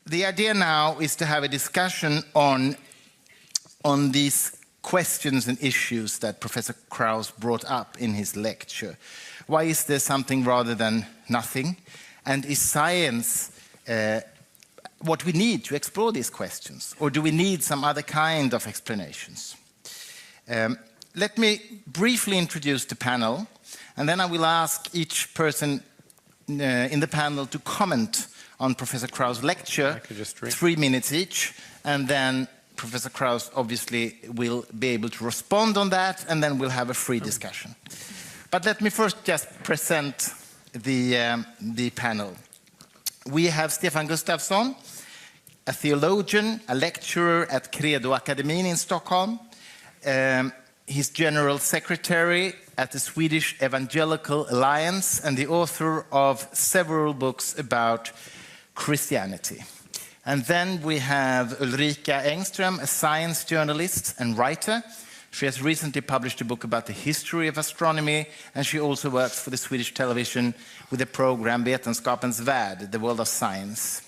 the idea now is to have a discussion on these questions and issues that Professor Krauss brought up in his lecture. Why is there something rather than nothing? And is science what we need to explore these questions? Or do we need some other kind of explanations? Let me briefly introduce the panel, and then I will ask each person in the panel to comment on Professor Krauss' lecture, 3 minutes each, and then Professor Krauss obviously will be able to respond on that, and then we'll have a free discussion. But let me first just present the panel. We have Stefan Gustafsson, a theologian, a lecturer at Credo Akademin in Stockholm. He's general secretary at the Swedish Evangelical Alliance and the author of several books about Christianity. And then we have Ulrika Engström, a science journalist and writer. She has recently published a book about the history of astronomy, and she also works for the Swedish television with the program Vetenskapens värld, the world of science.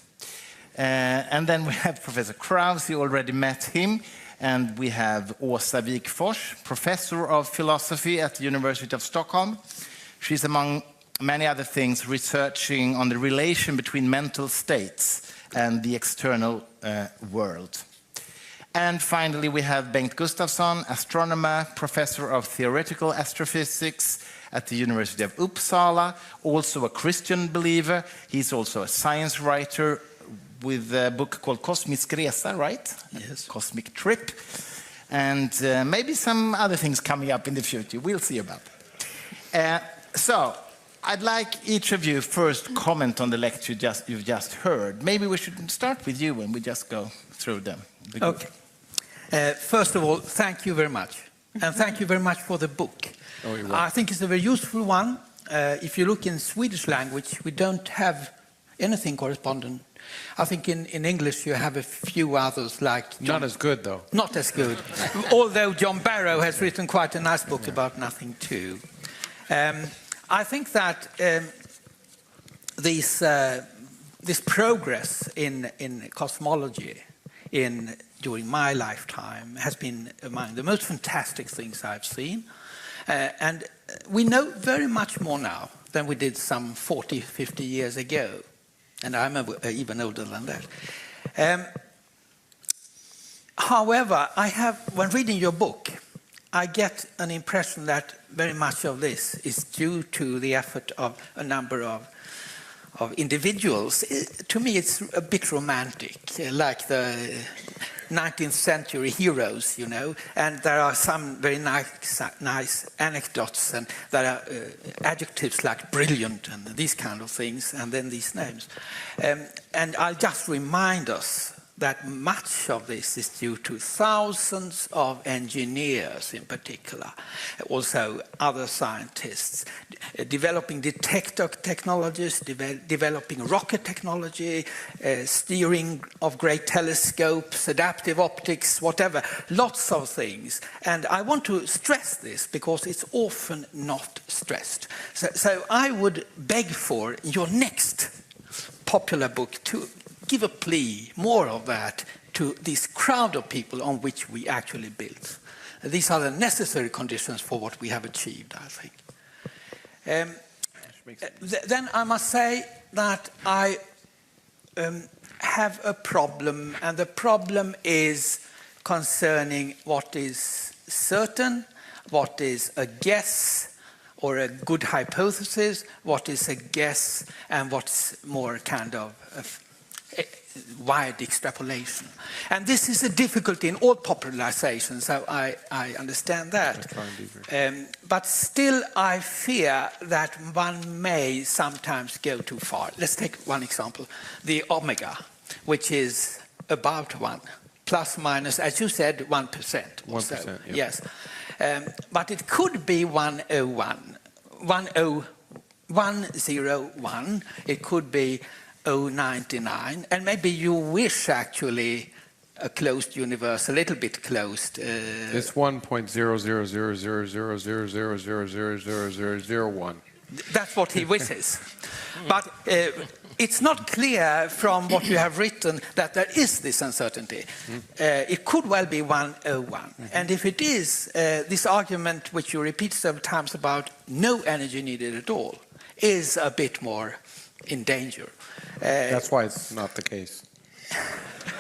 And then we have Professor Krauss, you already met him, and we have Åsa Wikfors, professor of philosophy at the University of Stockholm. She's, among many other things, researching on the relation between mental states and the external world. And finally, we have Bengt Gustafsson, astronomer, professor of theoretical astrophysics at the University of Uppsala, also a Christian believer. He's also a science writer with a book called Kosmisk Resa, right? Yes. Cosmic Trip. And maybe some other things coming up in the future. We'll see about that. So, I'd like each of you first comment on the lecture you've just heard. Maybe we should start with you and we just go through them. Okay. First of all, thank you very much. And thank you very much for the book. Oh, you're welcome. I think it's a very useful one. If you look in Swedish language, we don't have anything correspondent. I think in English you have a few others like... Not as good, though. Not as good. Although John Barrow has written quite a nice book about nothing too. I think that this progress in cosmology during my lifetime has been among the most fantastic things I've seen. And we know very much more now than we did some 40, 50 years ago. And I'm even older than that. However, when reading your book, I get an impression that very much of this is due to the effort of a number of individuals. To me, it's a bit romantic, like the 19th century heroes, you know, and there are some very nice anecdotes, and there are adjectives like brilliant and these kind of things, and then these names. And I'll just remind us that much of this is due to thousands of engineers in particular, also other scientists, developing detector technologies, developing rocket technology, steering of great telescopes, adaptive optics, whatever, lots of things. And I want to stress this because it's often not stressed. So I would beg for your next popular book to give a plea, more of that, to this crowd of people on which we actually build. These are the necessary conditions for what we have achieved, I think. Then I must say that I have a problem, and the problem is concerning what is certain, what is a guess, or a good hypothesis, what is a guess, and what's more kind of wide extrapolation. And this is a difficulty in all popularizations, so I understand that. But still I fear that one may sometimes go too far. Let's take one example. The omega, which is about 1, plus minus, as you said, 1%. 1%, so. yep. Yes. But it could be 101. It could be 099, and maybe you wish actually a closed universe, a little bit closed. It's 1.000000000000001. That's what he wishes. But it's not clear from what you have written that there is this uncertainty. It could well be 101. And if it is, this argument, which you repeat several times about no energy needed at all, is a bit more in danger. That's why it's not the case.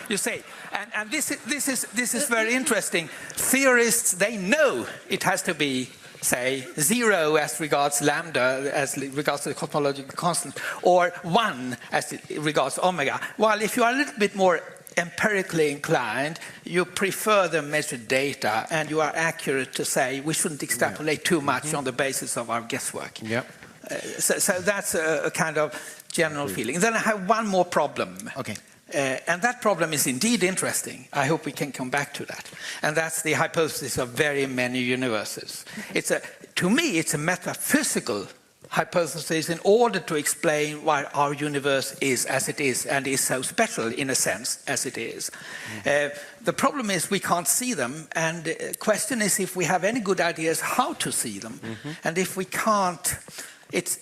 You say, and this is very interesting. Theorists, they know it has to be, say, 0 as regards lambda, as regards to the cosmological constant, or 1 as regards omega. While if you are a little bit more empirically inclined, you prefer the measured data, and you are accurate to say we shouldn't extrapolate too much on the basis of our guesswork. Yep. So that's a kind of general feeling. Then I have one more problem. Okay. And that problem is indeed interesting. I hope we can come back to that. And that's the hypothesis of very many universes. To me, it's a metaphysical hypothesis in order to explain why our universe is as it is and is so special, in a sense, as it is. The problem is we can't see them, and the question is if we have any good ideas how to see them. And if we can't, it's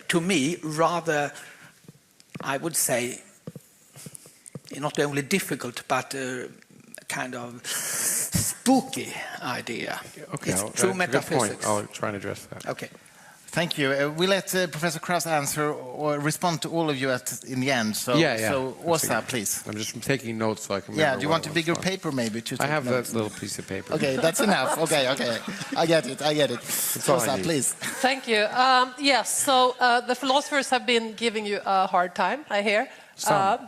to me, rather, I would say, not only difficult, but kind of spooky idea. Okay, it's true metaphysics. I'll try and address that. Okay. Thank you. We let Professor Krauss answer or respond to all of you in the end. So, so Åsa, please. I'm just taking notes so I can. Yeah. Do you want a bigger paper, maybe? To I have notes? that little piece of paper. Okay, that's enough. Okay. I get it. Åsa, please. Thank you. Yes. So the philosophers have been giving you a hard time, I hear.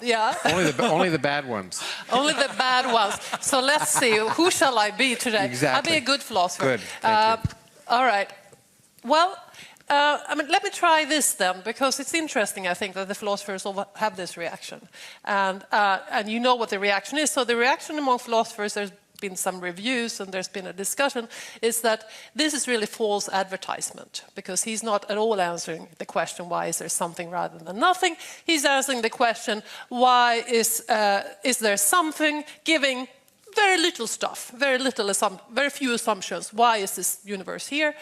Yeah. Only the bad ones. Only the bad ones. So let's see. Who shall I be today? Exactly. I'll be a good philosopher. Good. Thank you. All right. Well, let me try this then, because it's interesting, I think, that the philosophers all have this reaction. And you know what the reaction is. So the reaction among philosophers, there's been some reviews and there's been a discussion, is that this is really false advertisement, because he's not at all answering the question, why is there something rather than nothing? He's answering the question, why is there something, giving very little stuff, very few assumptions. Why is this universe here?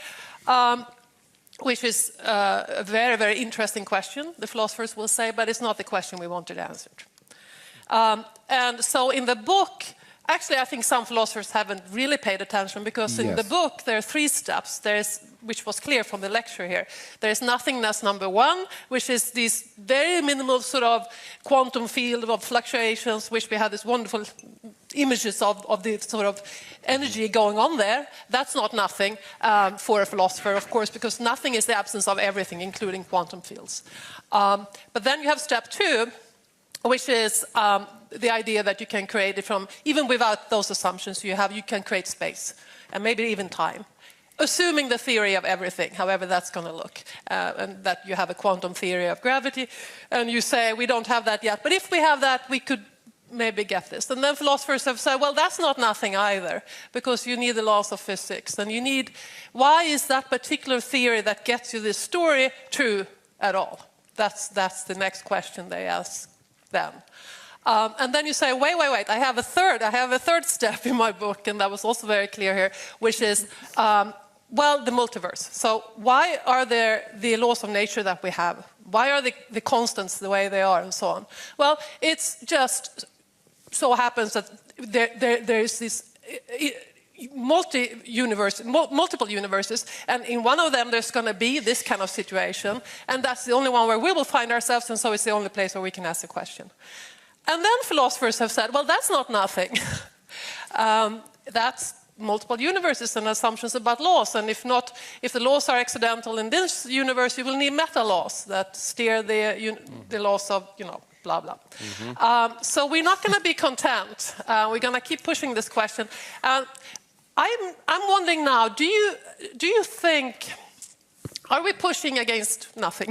Which is a very, very interesting question, the philosophers will say, but it's not the question we wanted answered. And so in the book, actually, I think some philosophers haven't really paid attention, because in the book there are 3 steps. Which was clear from the lecture here. There is nothingness number 1, which is these very minimal sort of quantum field of fluctuations, which we have these wonderful images of the sort of energy going on there. That's not nothing for a philosopher, of course, because nothing is the absence of everything, including quantum fields. But then you have step 2, which is the idea that you can create it from, even without those assumptions you can create space, and maybe even time. Assuming the theory of everything, however that's going to look, and that you have a quantum theory of gravity, and you say, we don't have that yet, but if we have that, we could maybe get this. And then philosophers have said, well, that's not nothing either, because you need the laws of physics, and you need, why is that particular theory that gets you this story true at all? That's the next question they ask them. And then you say, wait, I have a third step in my book, and that was also very clear here, which is, well, the multiverse. So why are there the laws of nature that we have? Why are the constants the way they are, and so on? Well, it's just so happens that there is this multiple universes, and in one of them there's going to be this kind of situation, and that's the only one where we will find ourselves, and so it's the only place where we can ask the question. And then philosophers have said, well, that's not nothing. That's multiple universes and assumptions about laws, and if the laws are accidental in this universe, you will need meta laws that steer the laws of, blah, blah. So we're not going to be content. We're going to keep pushing this question. I'm wondering now, do you think, are we pushing against nothing?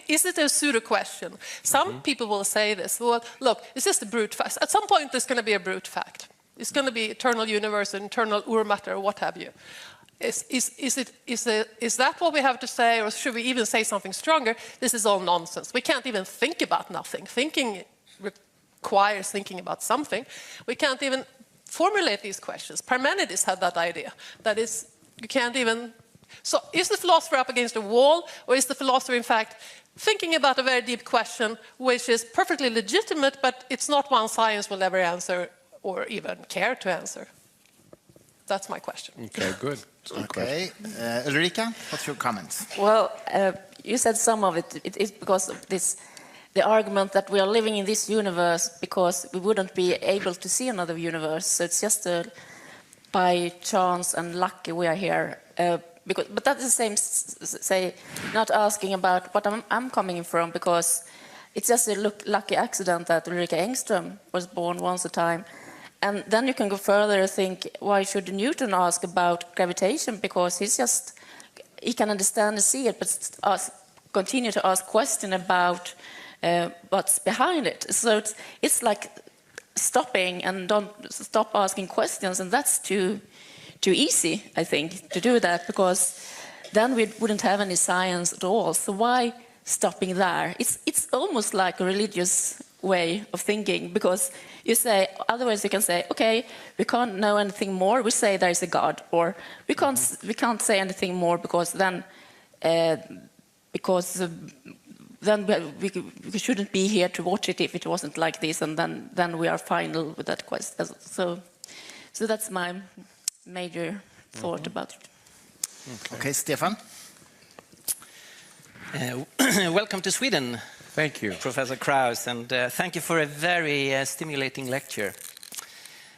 Is it a pseudo question? Some people will say this. Well, look, it's just a brute fact. At some point, there's going to be a brute fact. It's going to be eternal universe, eternal Urmatter, or what have you. Is that what we have to say, or should we even say something stronger? This is all nonsense. We can't even think about nothing. Thinking requires thinking about something. We can't even formulate these questions. Parmenides had that idea. That is, you can't even So is the philosopher up against a wall, or is the philosopher, in fact, thinking about a very deep question, which is perfectly legitimate, but it's not one science will ever answer or even care to answer? That's my question. Okay, good. Okay. Ulrika, what's your comments? Well, you said some of it. It is because of this, the argument that we are living in this universe because we wouldn't be able to see another universe. So it's just by chance and lucky we are here. But that's the same, say, not asking about what I'm coming from, because it's just a lucky accident that Ulrika Engström was born once a time. And then you can go further and think, why should Newton ask about gravitation? Because he can understand and see it, but continue to ask questions about what's behind it. So it's like stopping and don't stop asking questions, and that's too easy, I think, to do that, because then we wouldn't have any science at all. So why stopping there? It's almost like a religious way of thinking, because you say, otherwise you can say, okay, we can't know anything more, we say there is a God, or we can't say anything more because then we shouldn't be here to watch it if it wasn't like this, and then we are final with that question. So that's my major thought about it. Okay, Stefan. Welcome to Sweden. Thank you. Professor Krauss, and thank you for a very stimulating lecture.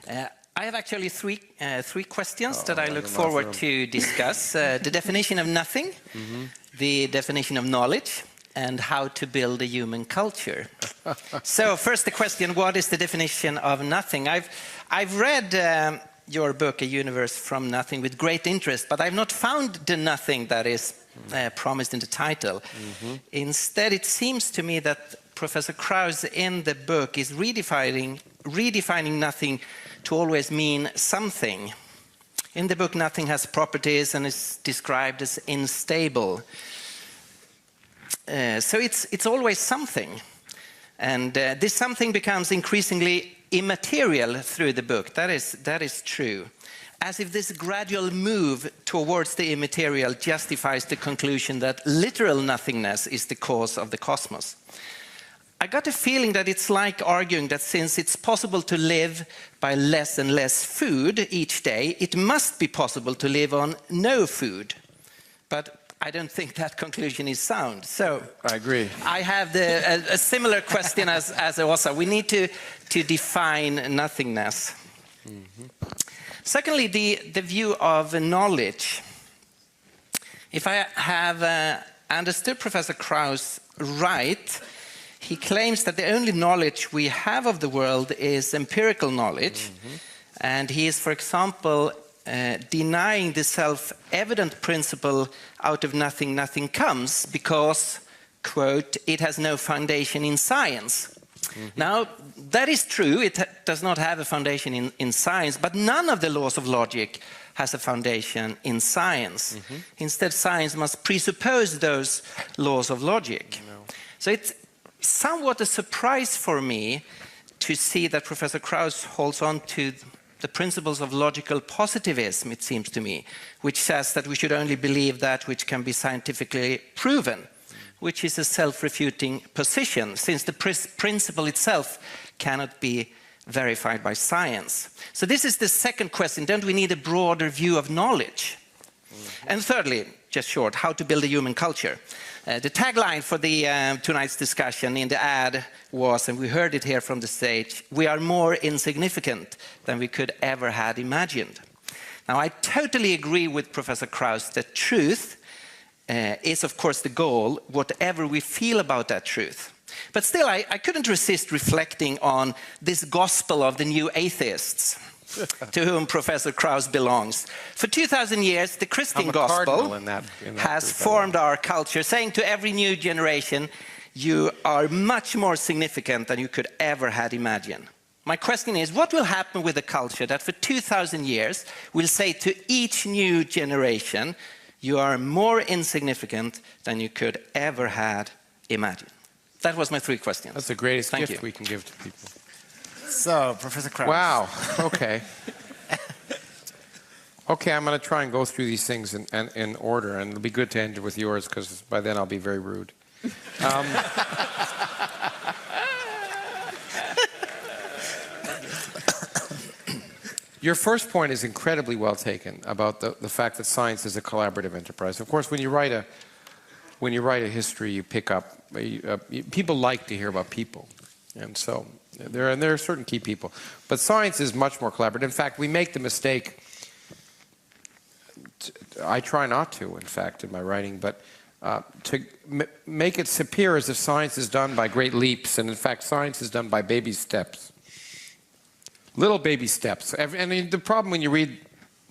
I have actually three questions that I look forward to discuss. The definition of nothing, the definition of knowledge, and how to build a human culture. So first the question, what is the definition of nothing? I've read your book, A Universe from Nothing, with great interest, but I've not found the nothing that is promised in the title. Instead, it seems to me that Professor Krauss in the book is redefining nothing to always mean something. In the book, nothing has properties and is described as unstable. So it's always something. And this something becomes increasingly immaterial through the book. That is true. As if this gradual move towards the immaterial justifies the conclusion that literal nothingness is the cause of the cosmos. I got a feeling that it's like arguing that since it's possible to live by less and less food each day, it must be possible to live on no food. But I don't think that conclusion is sound. So I agree. I have a similar question as Åsa. We need to define nothingness. Secondly, the view of knowledge. If I have understood Professor Krauss right, he claims that the only knowledge we have of the world is empirical knowledge. And he is, for example, denying the self-evident principle out of nothing, nothing comes because, quote, it has no foundation in science. Now, that is true, it does not have a foundation in science, but none of the laws of logic has a foundation in science. Instead, science must presuppose those laws of logic. So it's somewhat a surprise for me to see that Professor Krauss holds on to the principles of logical positivism, it seems to me, which says that we should only believe that which can be scientifically proven, which is a self-refuting position, since the principle itself cannot be verified by science. So this is the second question. Don't we need a broader view of knowledge? And thirdly, just short, how to build a human culture. The tagline for tonight's discussion in the ad was, and we heard it here from the stage, we are more insignificant than we could ever had imagined. Now, I totally agree with Professor Krauss that truth is, of course, the goal, whatever we feel about that truth. But still, I couldn't resist reflecting on this gospel of the new atheists, to whom Professor Krauss belongs. For 2,000 years, the Christian gospel has formed our culture, saying to every new generation, you are much more significant than you could ever had imagined. My question is, what will happen with a culture that for 2,000 years will say to each new generation, you are more insignificant than you could ever had imagined? That was my three questions. That's the greatest gift we can give to people. So, Professor Krauss. Wow, okay. Okay, I'm going to try and go through these things in order, and it'll be good to end with yours, because by then I'll be very rude. Your first point is incredibly well taken about the fact that science is a collaborative enterprise. Of course, when you write a history, you pick up people like to hear about people, and so there are certain key people. But science is much more collaborative. In fact, we make the mistake. I try not to, in fact, in my writing, but to make it appear as if science is done by great leaps, and in fact, science is done by baby steps. Little baby steps. And the problem when you read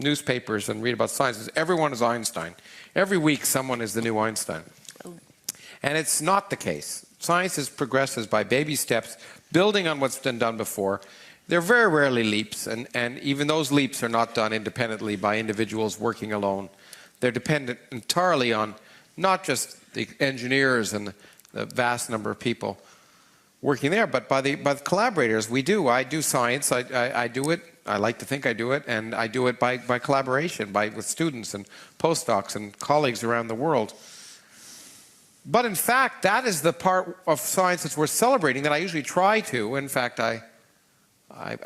newspapers and read about science is everyone is Einstein. Every week someone is the new Einstein. And it's not the case. Science progresses by baby steps, building on what's been done before. They're very rarely leaps, and even those leaps are not done independently by individuals working alone. They're dependent entirely on not just the engineers and the vast number of people working there, but by the collaborators. I do science. I do it. I like to think I do it, and I do it by collaboration, with students and postdocs and colleagues around the world. But in fact, that is the part of science that's worth celebrating that I usually try to. In fact, I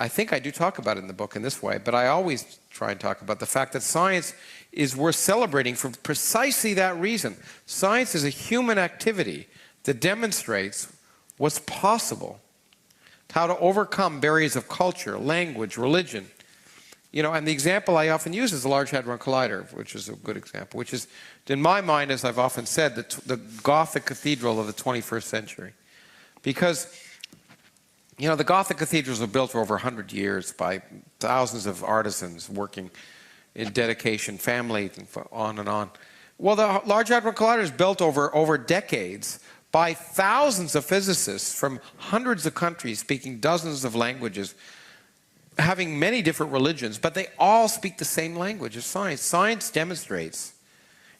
think I do talk about it in the book in this way, but I always try and talk about the fact that science is worth celebrating for precisely that reason. Science is a human activity that demonstrates what's possible, how to overcome barriers of culture, language, religion. And the example I often use is the Large Hadron Collider, which is a good example, which is, in my mind, as I've often said, the Gothic cathedral of the 21st century. Because, the Gothic cathedrals were built for over 100 years by thousands of artisans working in dedication, family, and on and on. Well, the Large Hadron Collider is built over decades by thousands of physicists from hundreds of countries speaking dozens of languages, having many different religions, but they all speak the same language as science. Science demonstrates,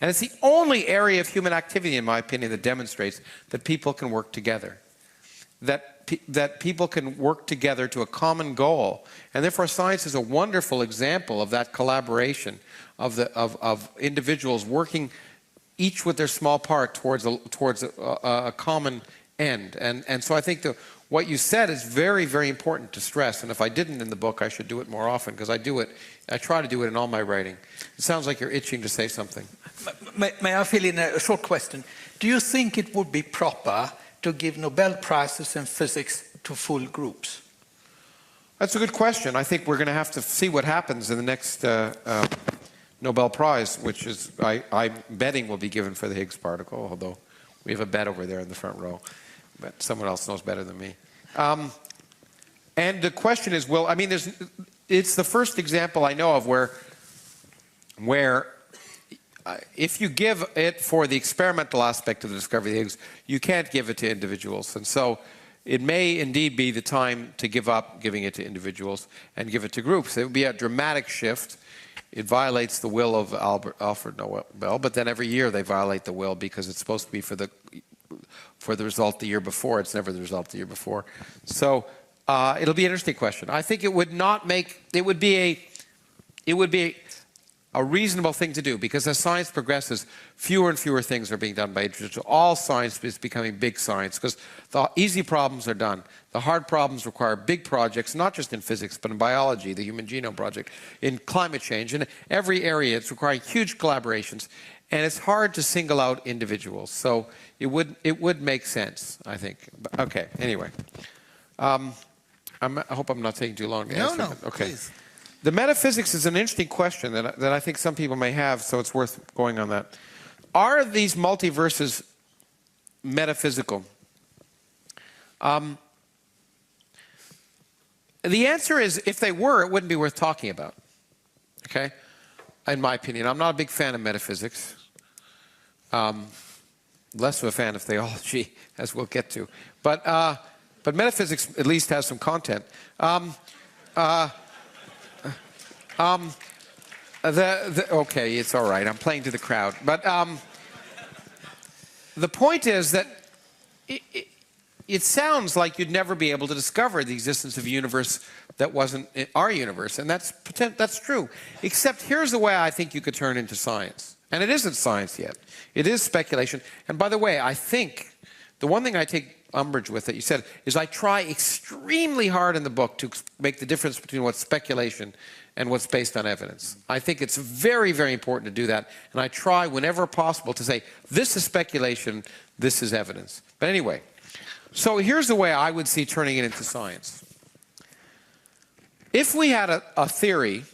and it's the only area of human activity, in my opinion, that demonstrates that people can work together, that people can work together to a common goal. And therefore, science is a wonderful example of that collaboration of individuals working each with their small part towards a common end. And so I think what you said is very, very important to stress. And if I didn't in the book, I should do it more often, because I try to do it in all my writing. It sounds like you're itching to say something. May I fill in a short question? Do you think it would be proper to give Nobel Prizes in physics to full groups? That's a good question. I think we're going to have to see what happens in the next Nobel Prize, which is, I'm betting will be given for the Higgs particle, although we have a bet over there in the front row. But someone else knows better than me. And the question is, it's the first example I know of where if you give it for the experimental aspect of the discovery of the Higgs, you can't give it to individuals. And so it may indeed be the time to give up giving it to individuals and give it to groups. It would be a dramatic shift. It violates the will of Alfred Nobel, but then every year they violate the will because it's supposed to be for the result the year before. It's never the result the year before. So it'll be an interesting question. I think it would be a reasonable thing to do, because as science progresses, fewer and fewer things are being done by individuals. All science is becoming big science, because the easy problems are done. The hard problems require big projects, not just in physics, but in biology, the Human Genome Project, in climate change. In every area, it's requiring huge collaborations, and it's hard to single out individuals. So it would make sense, I think. Okay, anyway. I hope I'm not taking too long to answer. No, okay. Please. The metaphysics is an interesting question that I think some people may have, so it's worth going on that. Are these multiverses metaphysical? The answer is, if they were, it wouldn't be worth talking about. Okay? In my opinion. I'm not a big fan of metaphysics. Less of a fan of theology, as we'll get to. But metaphysics at least has some content. Okay, it's all right. I'm playing to the crowd. But the point is that it sounds like you'd never be able to discover the existence of a universe that wasn't our universe. And that's That's true. Except here's the way I think you could turn into science. And it isn't science yet. It is speculation. And by the way, I think the one thing I take umbrage with that you said is I try extremely hard in the book to make the difference between what's speculation and what's based on evidence. I think it's very, very important to do that. And I try whenever possible to say, this is speculation, this is evidence. But anyway, so here's the way I would see turning it into science. If we had a theory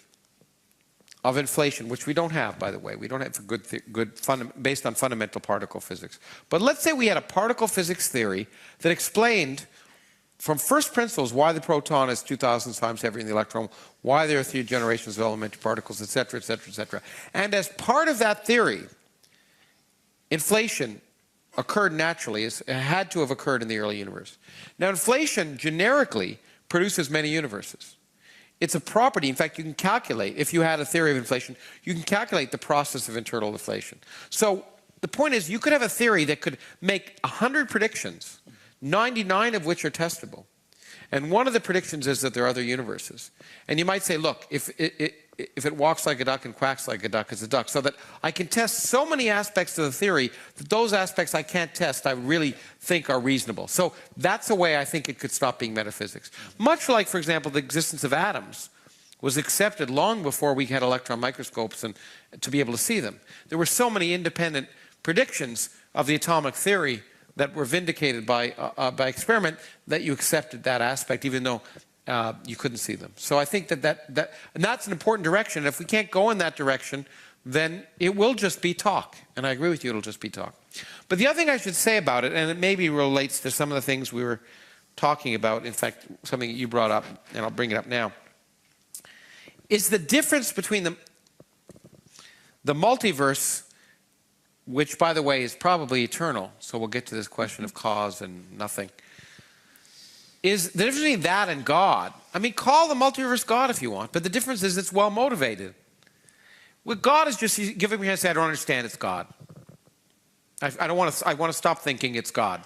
of inflation, which we don't have, by the way, we don't have a based on fundamental particle physics. But let's say we had a particle physics theory that explained from first principles why the proton is 2,000 times heavier than the electron, why there are 3 generations of elementary particles, et cetera, et cetera, et cetera. And as part of that theory, inflation occurred naturally. It had to have occurred in the early universe. Now, inflation generically produces many universes. It's a property. In fact, you can calculate, if you had a theory of inflation, you can calculate the process of internal inflation. So the point is, you could have a theory that could make 100 predictions, 99 of which are testable. And one of the predictions is that there are other universes. And you might say, look, if it walks like a duck and quacks like a duck, it's a duck. So that I can test so many aspects of the theory that those aspects I can't test, I really think are reasonable. So that's a way I think it could stop being metaphysics. Much like, for example, the existence of atoms was accepted long before we had electron microscopes and to be able to see them. There were so many independent predictions of the atomic theory that were vindicated by experiment that you accepted that aspect, even though you couldn't see them. So I think and that's an important direction. If we can't go in that direction, then it will just be talk. And I agree with you, it'll just be talk. But the other thing I should say about it, and it maybe relates to some of the things we were talking about, in fact, something you brought up, and I'll bring it up now, is the difference between the multiverse, which, by the way, is probably eternal, so we'll get to this question of cause and nothing, is the difference between that and God. I mean, call the multiverse God if you want, but the difference is it's well motivated. Well, God is just giving me a say, I don't understand, it's God. I want to stop thinking it's God.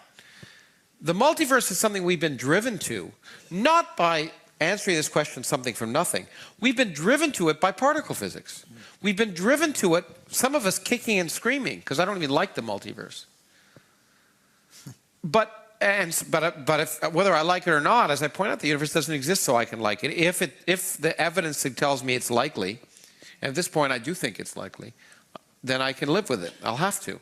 The multiverse is something we've been driven to, not by answering this question something from nothing. We've been driven to it by particle physics. We've been driven to it, some of us kicking and screaming, because I don't even like the multiverse. But whether I like it or not, as I point out, the universe doesn't exist so I can like it. If the evidence tells me it's likely, and at this point I do think it's likely, then I can live with it. I'll have to.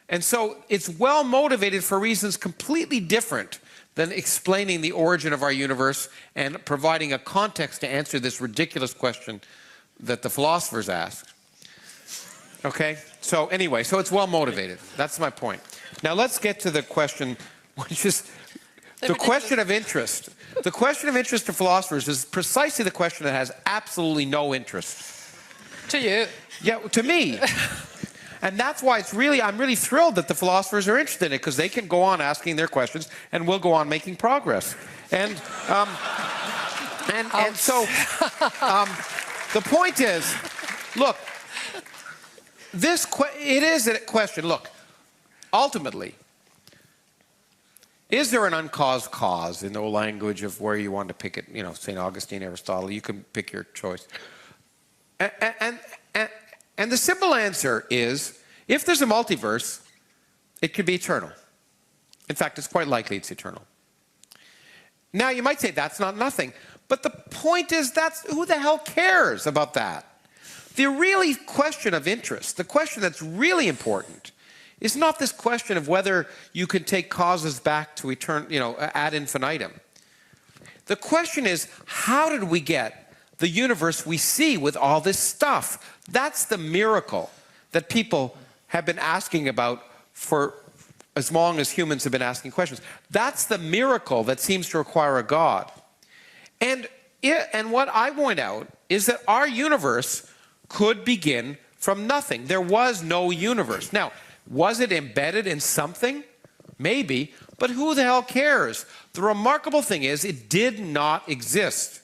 And so it's well motivated for reasons completely different than explaining the origin of our universe and providing a context to answer this ridiculous question that the philosophers asked. Okay? So anyway, so it's well motivated. That's my point. Now let's get to the question, which is the question of interest. The question of interest to philosophers is precisely the question that has absolutely no interest. To you. Yeah, to me. And that's why I'm really thrilled that the philosophers are interested in it, because they can go on asking their questions and we'll go on making progress. And so the point is, look, it is a question. Look, ultimately, is there an uncaused cause in the language of where you want to pick it? You know, St. Augustine, Aristotle, you can pick your choice. And the simple answer is, if there's a multiverse, it could be eternal. In fact, it's quite likely it's eternal. Now, you might say that's not nothing, but the point is, who the hell cares about that? The really question of interest, the question that's really important, is not this question of whether you can take causes back to ad infinitum. The question is, how did we get the universe we see with all this stuff? That's the miracle that people have been asking about for as long as humans have been asking questions. That's the miracle that seems to require a God. And what I point out is that our universe could begin from nothing. There was no universe. Now, was it embedded in something? Maybe, but who the hell cares? The remarkable thing is, it did not exist.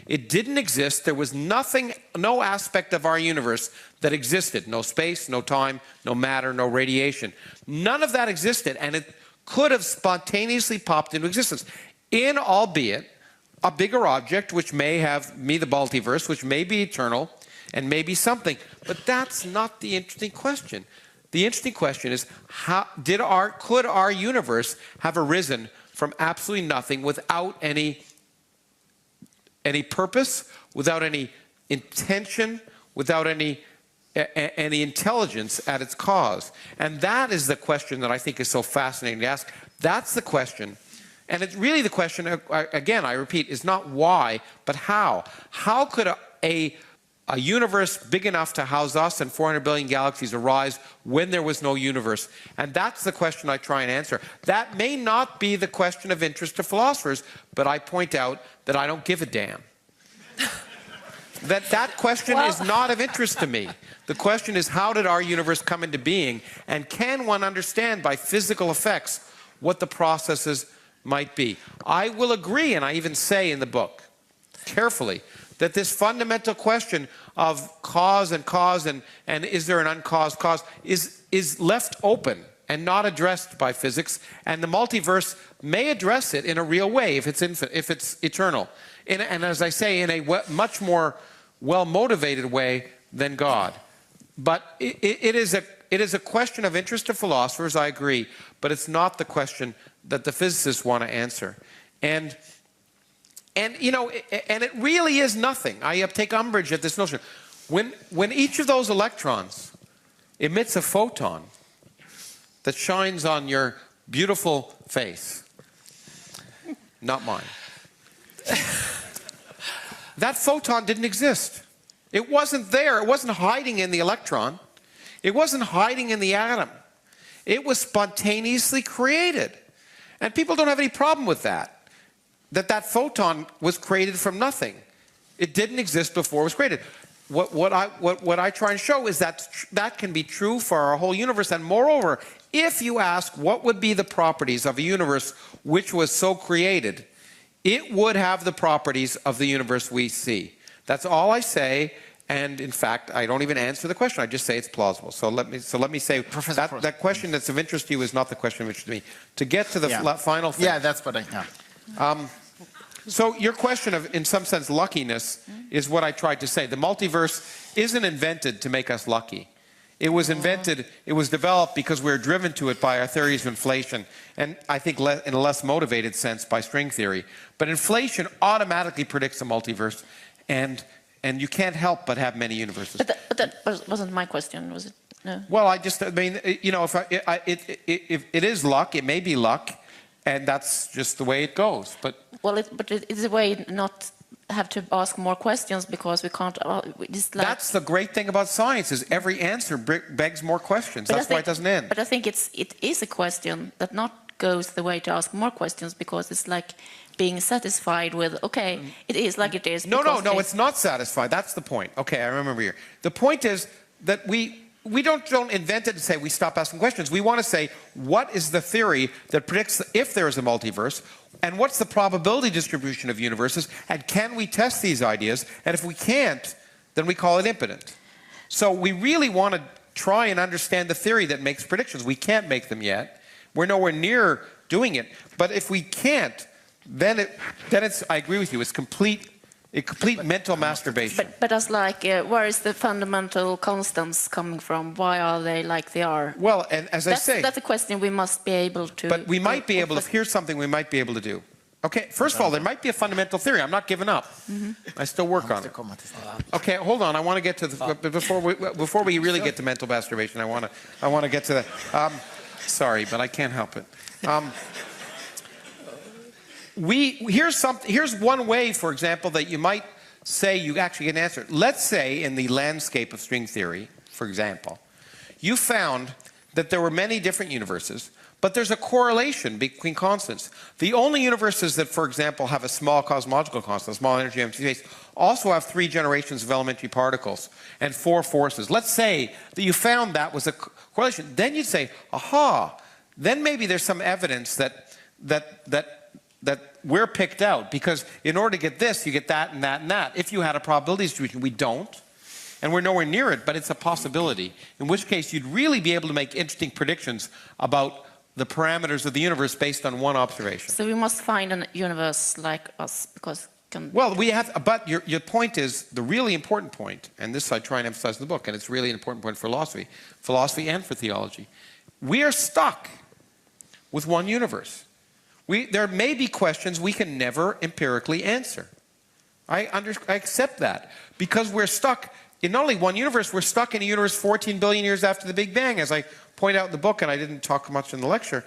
It didn't exist. There was nothing, no aspect of our universe that existed. No space, no time, no matter, no radiation. None of that existed, and it could have spontaneously popped into existence. Albeit, a bigger object which may have the multiverse, which may be eternal and may be something. But that's not the interesting question. The interesting question is, could our universe have arisen from absolutely nothing, without any purpose, without any intention, without any intelligence at its cause? And that is the question that I think is so fascinating to ask. That's the question. And it's really the question, again, I repeat, is not why, but how. How could a universe big enough to house us and 400 billion galaxies arise when there was no universe? And that's the question I try and answer. That may not be the question of interest to philosophers, but I point out that I don't give a damn. that question is not of interest to me. The question is, how did our universe come into being? And can one understand by physical effects what the processes might be? I will agree, and I even say in the book, carefully, that this fundamental question of cause and is there an uncaused cause is left open and not addressed by physics, and the multiverse may address it in a real way if it's eternal. And as I say, in a much more well-motivated way than God. But it is a question of interest to philosophers, I agree, but it's not the question that the physicists want to answer. And you know, and it really is nothing. I take umbrage at this notion. When each of those electrons emits a photon that shines on your beautiful face, not mine, that photon didn't exist. It wasn't there. It wasn't hiding in the electron. It wasn't hiding in the atom. It was spontaneously created. And people don't have any problem with that. That photon was created from nothing. It didn't exist before it was created. What I try and show is that that can be true for our whole universe. And moreover, if you ask what would be the properties of a universe which was so created, it would have the properties of the universe we see. That's all I say. And in fact, I don't even answer the question. I just say it's plausible. So let me say, that question that's of interest to you is not the question of interest to me. To get to the final thing. Yeah, that's what I... Yeah. So your question of, in some sense, luckiness is what I tried to say. The multiverse isn't invented to make us lucky. It was invented, it was developed because we're driven to it by our theories of inflation, and I think in a less motivated sense by string theory. But inflation automatically predicts a multiverse, and you can't help but have many universes. But that wasn't my question, was it? No. Well, I mean, you know, if it is luck, it may be luck, and that's just the way it goes. But it's a way not have to ask more questions because we can't. That's the great thing about science, is every answer begs more questions. That's why it doesn't end. But I think it is a question that not goes the way to ask more questions, because it's like being satisfied with, okay, it is like it is. No, it's not satisfied. That's the point. Okay, I remember here. The point is that we don't invent it and say we stop asking questions. We want to say, what is the theory that predicts if there is a multiverse, and what's the probability distribution of universes, and can we test these ideas? And if we can't, then we call it impotent. So we really want to try and understand the theory that makes predictions. We can't make them yet. We're nowhere near doing it. But if we can't, then it's, I agree with you, it's complete mental masturbation. But as like, where is the fundamental constants coming from? Why are they like they are? Well, and as I say... That's a question we must be able to... But we might be able to... Here's something we might be able to do. Okay, first of all, there might be a fundamental theory. I'm not giving up. I still work on it. Okay, hold on. I want to get to the... Before we really get to mental masturbation, I want to get to that. Sorry, but I can't help it. Here's one way, for example, that you might say you actually get an answer. Let's say in the landscape of string theory, for example, you found that there were many different universes, but there's a correlation between constants. The only universes that, for example, have a small cosmological constant, a small energy empty space, also have 3 generations of elementary particles and 4 forces. Let's say that you found that was a correlation. Then you'd say, aha, then maybe there's some evidence that we're picked out, because in order to get this, you get that and that and that. If you had a probability distribution, we don't, and we're nowhere near it, but it's a possibility, in which case you'd really be able to make interesting predictions about the parameters of the universe based on one observation. So we must find a universe like us, because Well, we have, but your point is, the really important point, and this I try and emphasize in the book, and it's really an important point for philosophy and for theology. We are stuck with one universe. There may be questions we can never empirically answer. I accept that, because we're stuck in not only one universe, we're stuck in a universe 14 billion years after the Big Bang, as I point out in the book, and I didn't talk much in the lecture.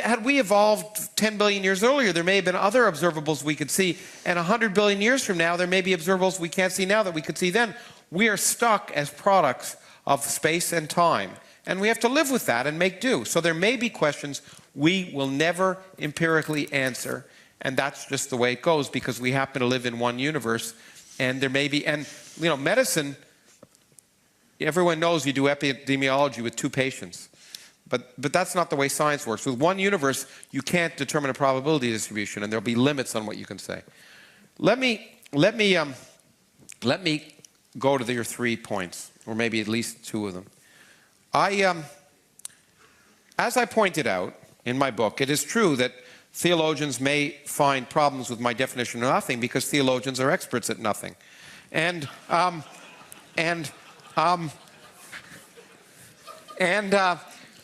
Had we evolved 10 billion years earlier, there may have been other observables we could see, and 100 billion years from now, there may be observables we can't see now that we could see then. We are stuck as products of space and time, and we have to live with that and make do. So there may be questions we will never empirically answer, and that's just the way it goes, because we happen to live in one universe, and there may be, and you know, medicine, everyone knows you do epidemiology with 2 patients. But that's not the way science works. With one universe, you can't determine a probability distribution, and there'll be limits on what you can say. Let me go to your 3 points, or maybe at least 2 of them. As I pointed out in my book, it is true that theologians may find problems with my definition of nothing, because theologians are experts at nothing,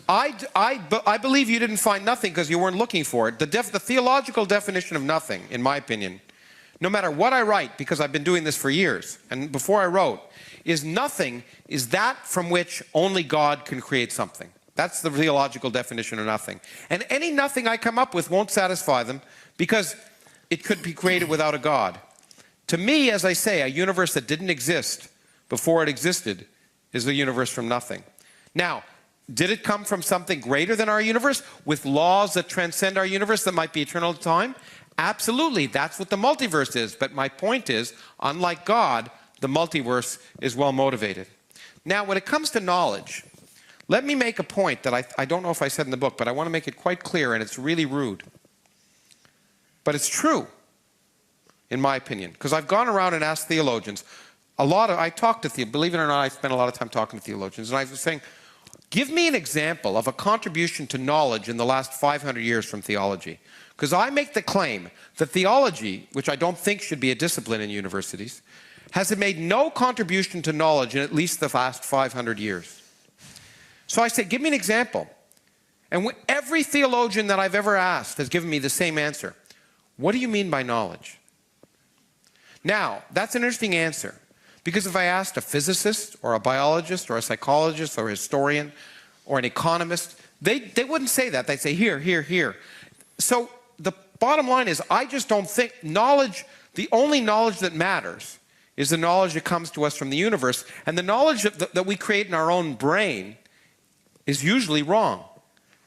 I believe you didn't find nothing because you weren't looking for it. The theological definition of nothing, in my opinion, no matter what I write, because I've been doing this for years, and before I wrote, is nothing is that from which only God can create something. That's the theological definition of nothing. And any nothing I come up with won't satisfy them, because it could be created without a God. To me, as I say, a universe that didn't exist before it existed is a universe from nothing. Now, did it come from something greater than our universe, with laws that transcend our universe that might be eternal time? Absolutely, that's what the multiverse is. But my point is, unlike God, the multiverse is well motivated. Now, when it comes to knowledge, let me make a point that I don't know if I said in the book, but I want to make it quite clear, and it's really rude. But it's true, in my opinion, because I've gone around and asked theologians. I talk to theologians, believe it or not, I spend a lot of time talking to theologians, and I was saying, give me an example of a contribution to knowledge in the last 500 years from theology. Because I make the claim that theology, which I don't think should be a discipline in universities, has made no contribution to knowledge in at least the last 500 years. So I say, give me an example. And every theologian that I've ever asked has given me the same answer. What do you mean by knowledge? Now, that's an interesting answer. Because if I asked a physicist or a biologist or a psychologist or a historian or an economist, they wouldn't say that. They'd say here, here, here. So the bottom line is, I just don't think knowledge, the only knowledge that matters is the knowledge that comes to us from the universe. And the knowledge that we create in our own brain is usually wrong,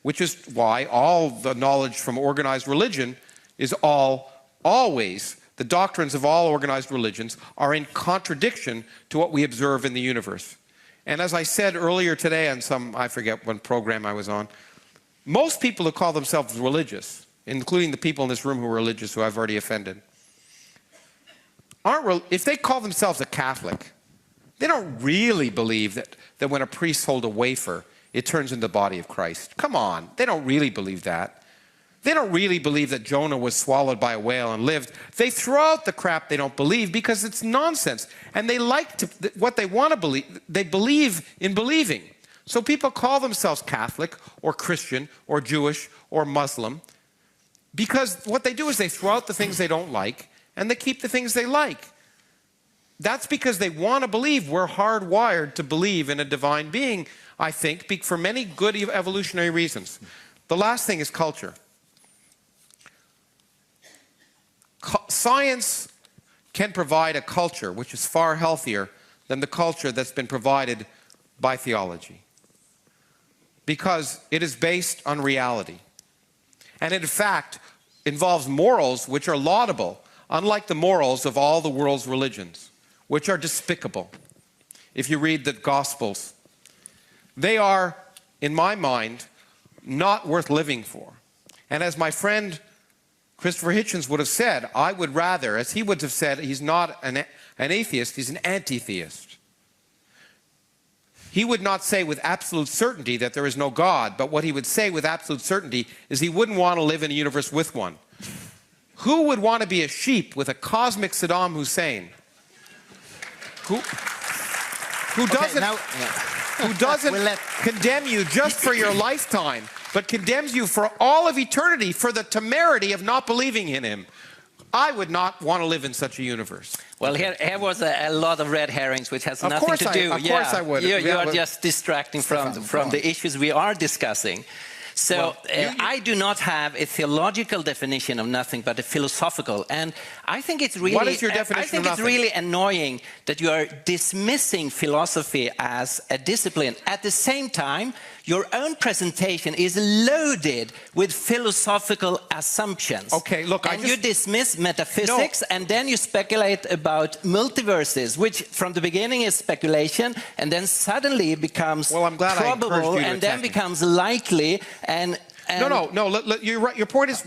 which is why all the knowledge from organized religion is always, the doctrines of all organized religions are in contradiction to what we observe in the universe. And as I said earlier today on I forget what program I was on, most people who call themselves religious, including the people in this room who are religious who I've already offended, if they call themselves a Catholic, they don't really believe that when a priest holds a wafer, it turns into the body of Christ. Come on, they don't really believe that. They don't really believe that Jonah was swallowed by a whale and lived. They throw out the crap they don't believe because it's nonsense. And they what they want to believe, they believe in believing. So people call themselves Catholic or Christian or Jewish or Muslim because what they do is they throw out the things they don't like and they keep the things they like. That's because they want to believe. We're hardwired to believe in a divine being, I think, for many good evolutionary reasons. The last thing is culture. Science can provide a culture which is far healthier than the culture that's been provided by theology, because it is based on reality. And it, in fact, involves morals which are laudable, unlike the morals of all the world's religions, which are despicable. If you read the Gospels, they are, in my mind, not worth living for. And as my friend Christopher Hitchens would have said, I would rather, as he would have said, he's not an atheist, he's an anti-theist. he would not say with absolute certainty that there is no God, but what he would say with absolute certainty is he wouldn't want to live in a universe with one. Who would want to be a sheep with a cosmic Saddam Hussein? Who doesn't condemn you just for your lifetime, but condemns you for all of eternity for the temerity of not believing in him? I would not want to live in such a universe. Well, here was a lot of red herrings, which has nothing to do. Of course I would. You are just distracting from the issues we are discussing. So I do not have a theological definition of nothing, but a philosophical. And I think it's really, what is your definition I think of it's nothing? really annoying that you are dismissing philosophy as a discipline. At the same time, your own presentation is loaded with philosophical assumptions. Okay, look, and you dismiss metaphysics, and then you speculate about multiverses, which from the beginning is speculation, and then suddenly becomes probable, and then becomes likely. No, you're right. Your point is,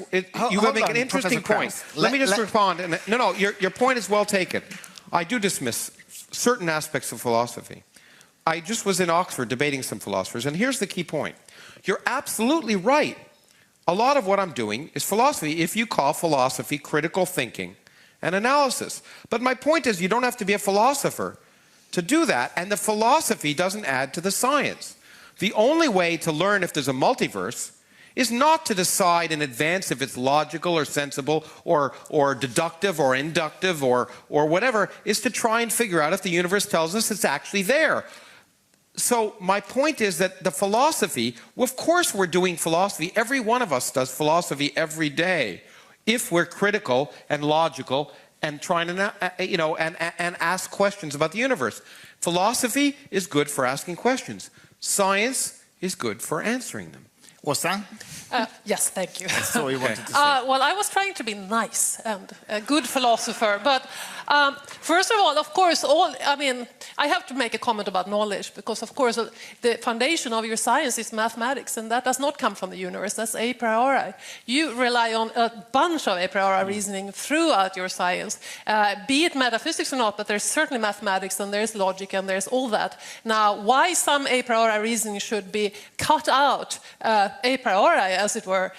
you make an interesting point. Let me just respond. Your point is well taken. I do dismiss certain aspects of philosophy. I just was in Oxford debating some philosophers, and here's the key point. You're absolutely right. A lot of what I'm doing is philosophy, if you call philosophy critical thinking and analysis. But my point is, you don't have to be a philosopher to do that, and the philosophy doesn't add to the science. The only way to learn if there's a multiverse is not to decide in advance if it's logical or sensible or deductive or inductive or whatever, is to try and figure out if the universe tells us it's actually there. So my point is that the philosophy, well, of course we're doing philosophy. Every one of us does philosophy every day if we're critical and logical and trying to, and ask questions about the universe. Philosophy is good for asking questions. Science is good for answering them. Åsa? Yes, thank you. So you wanted to say. Well, I was trying to be nice and a good philosopher, but first of all, of course, I have to make a comment about knowledge, because, of course, the foundation of your science is mathematics, and that does not come from the universe. That's a priori. You rely on a bunch of a priori reasoning throughout your science, be it metaphysics or not, but there's certainly mathematics, and there's logic, and there's all that. Now, why some a priori reasoning should be cut out a priori, as it were,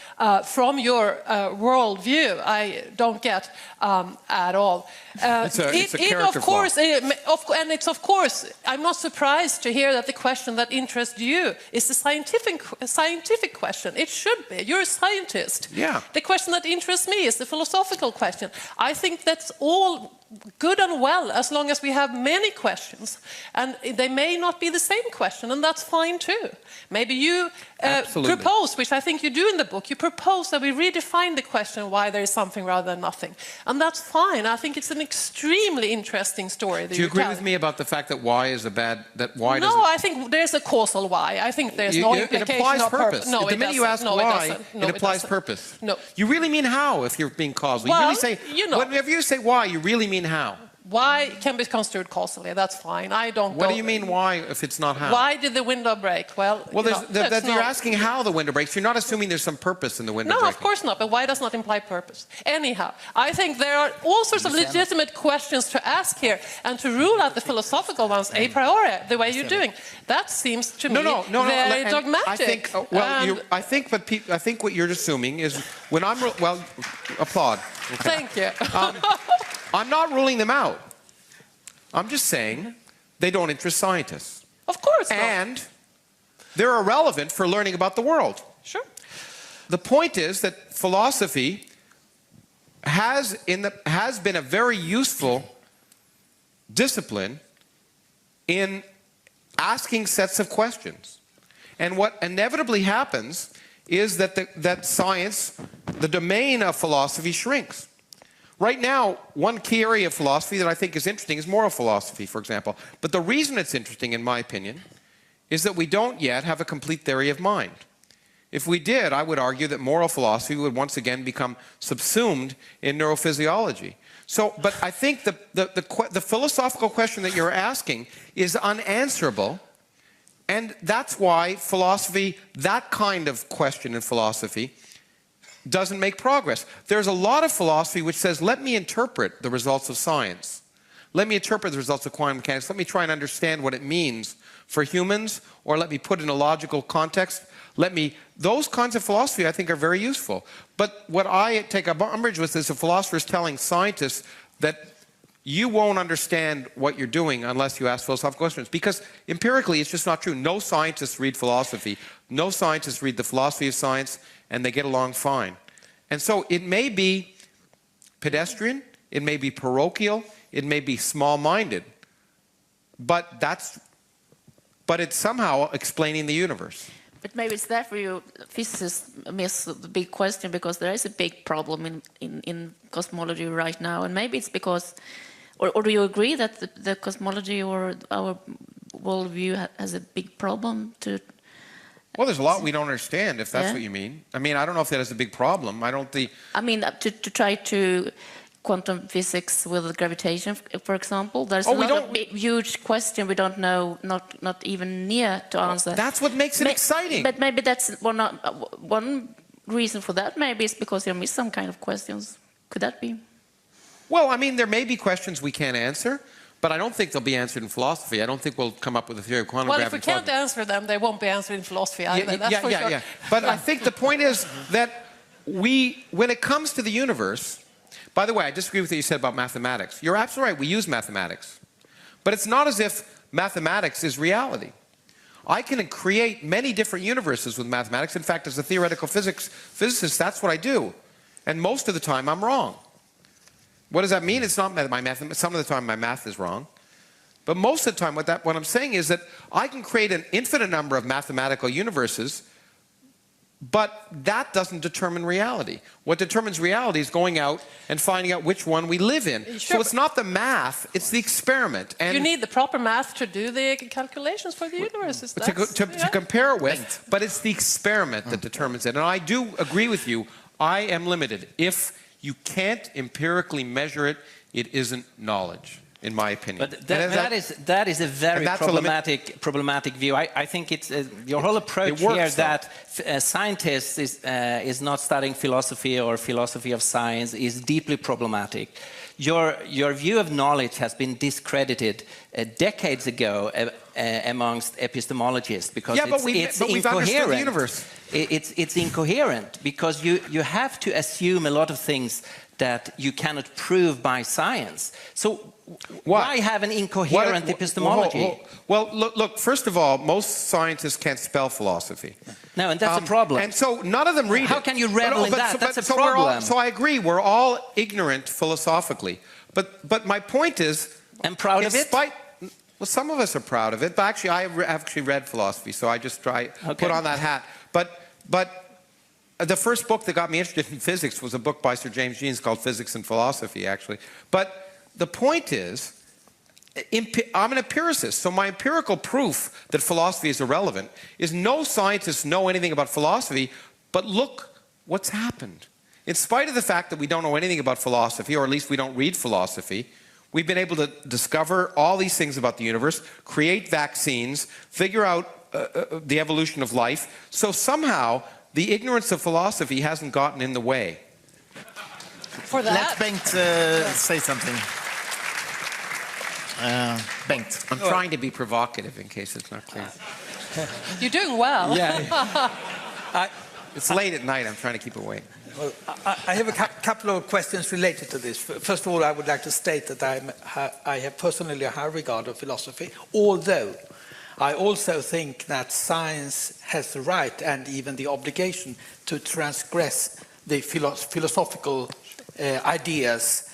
from your worldview, I don't get at all. It's a character flaw. And it's of course, I'm not surprised to hear that the question that interests you is the scientific question. It should be. You're a scientist. Yeah. The question that interests me is the philosophical question. I think that's all good and well, as long as we have many questions, and they may not be the same question, and that's fine too. Maybe you propose, which I think you do in the book, you propose that we redefine the question why there is something rather than nothing, and that's fine. I think it's an extremely interesting story. Do you agree with me about the fact that why is a bad, that why doesn't... No, I think there's a causal why. I think there's no implication it applies of purpose. No, the minute you ask why, it applies purpose. No. You really mean how if you're being causal. Well, you really say, whenever you say why, you really mean how. Why can be construed causally, that's fine. I don't What do you mean why if it's not how? Why did the window break? Well, you're asking how the window breaks. You're not assuming there's some purpose in the window breaking. No, of course not, but why does not imply purpose? Anyhow, I think there are all sorts of legitimate questions to ask here, and to rule out the philosophical ones a priori, the way you're doing, that seems to me very dogmatic. I think what you're assuming is when I'm... applaud. Okay. Thank you. I'm not ruling them out. I'm just saying they don't interest scientists. Of course not. And they're irrelevant for learning about the world. Sure. The point is that philosophy has been a very useful discipline in asking sets of questions. And what inevitably happens is that science, the domain of philosophy, shrinks. Right now, one key area of philosophy that I think is interesting is moral philosophy, for example. But the reason it's interesting, in my opinion, is that we don't yet have a complete theory of mind. If we did, I would argue that moral philosophy would once again become subsumed in neurophysiology. But I think the philosophical question that you're asking is unanswerable, and that's why philosophy, that kind of question in philosophy, doesn't make progress. There's a lot of philosophy which says, let me interpret the results of science. Let me interpret the results of quantum mechanics. Let me try and understand what it means for humans, or let me put it in a logical context. Those kinds of philosophy I think are very useful. But what I take umbrage with is the philosophers telling scientists that you won't understand what you're doing unless you ask philosophical questions. Because empirically, it's just not true. No scientists read philosophy. No scientists read the philosophy of science, and they get along fine. And so it may be pedestrian, it may be parochial, it may be small-minded, but it's somehow explaining the universe. But maybe it's there for you, physicists miss the big question, because there is a big problem in cosmology right now, and maybe it's because, or do you agree that the cosmology or our worldview has a big problem to... Well, there's a lot we don't understand, if that's what you mean. I mean, I don't know if that is a big problem. I mean, to try to quantum physics with gravitation, for example, there's a huge question we don't know, not even near to answer. That's what makes it exciting. But maybe that's one reason for that. Maybe it's because you miss some kind of questions. Could that be? Well, I mean, there may be questions we can't answer, but I don't think they'll be answered in philosophy. I don't think we'll come up with a theory of quantum gravity. Well, if we can't answer them, they won't be answered in philosophy either. That's for sure. But I think the point is that when it comes to the universe, by the way, I disagree with what you said about mathematics. You're absolutely right, we use mathematics. But it's not as if mathematics is reality. I can create many different universes with mathematics. In fact, as a theoretical physicist, that's what I do. And most of the time, I'm wrong. What does that mean? It's not my math. Some of the time, my math is wrong. But most of the time, what I'm saying is that I can create an infinite number of mathematical universes, but that doesn't determine reality. What determines reality is going out and finding out which one we live in. Sure, so it's not the math, it's the experiment. And you need the proper math to do the calculations for the universes. To compare it with, but it's the experiment that determines it. And I do agree with you, I am limited. If you can't empirically measure it, it isn't knowledge, in my opinion. But that is a very problematic view. I think it's your whole approach here that scientists is not studying philosophy or philosophy of science is deeply problematic. Your view of knowledge has been discredited decades ago amongst epistemologists because it's incoherent. The universe. It's incoherent because you have to assume a lot of things that you cannot prove by science. So why have an incoherent epistemology? Well, look, first of all, most scientists can't spell philosophy. No, and that's a problem. And so none of them read it. How can you revel in that? That's a problem. So I agree, we're all ignorant philosophically. But my point is... And proud of it? Well, some of us are proud of it, but actually I have actually read philosophy, so I just put on that hat. But the first book that got me interested in physics was a book by Sir James Jeans called Physics and Philosophy, actually. But the point is, I'm an empiricist, so my empirical proof that philosophy is irrelevant is no scientists know anything about philosophy, but look what's happened. In spite of the fact that we don't know anything about philosophy, or at least we don't read philosophy, we've been able to discover all these things about the universe, create vaccines, figure out the evolution of life. So somehow, the ignorance of philosophy hasn't gotten in the way. For that, let Bengt say something. Bengt. I'm trying to be provocative in case it's not clear. You're doing well. Yeah. It's late at night. I'm trying to keep awake. Well, I have a couple of questions related to this. First of all, I would like to state that I have personally a high regard of philosophy, although I also think that science has the right and even the obligation to transgress the philosophical ideas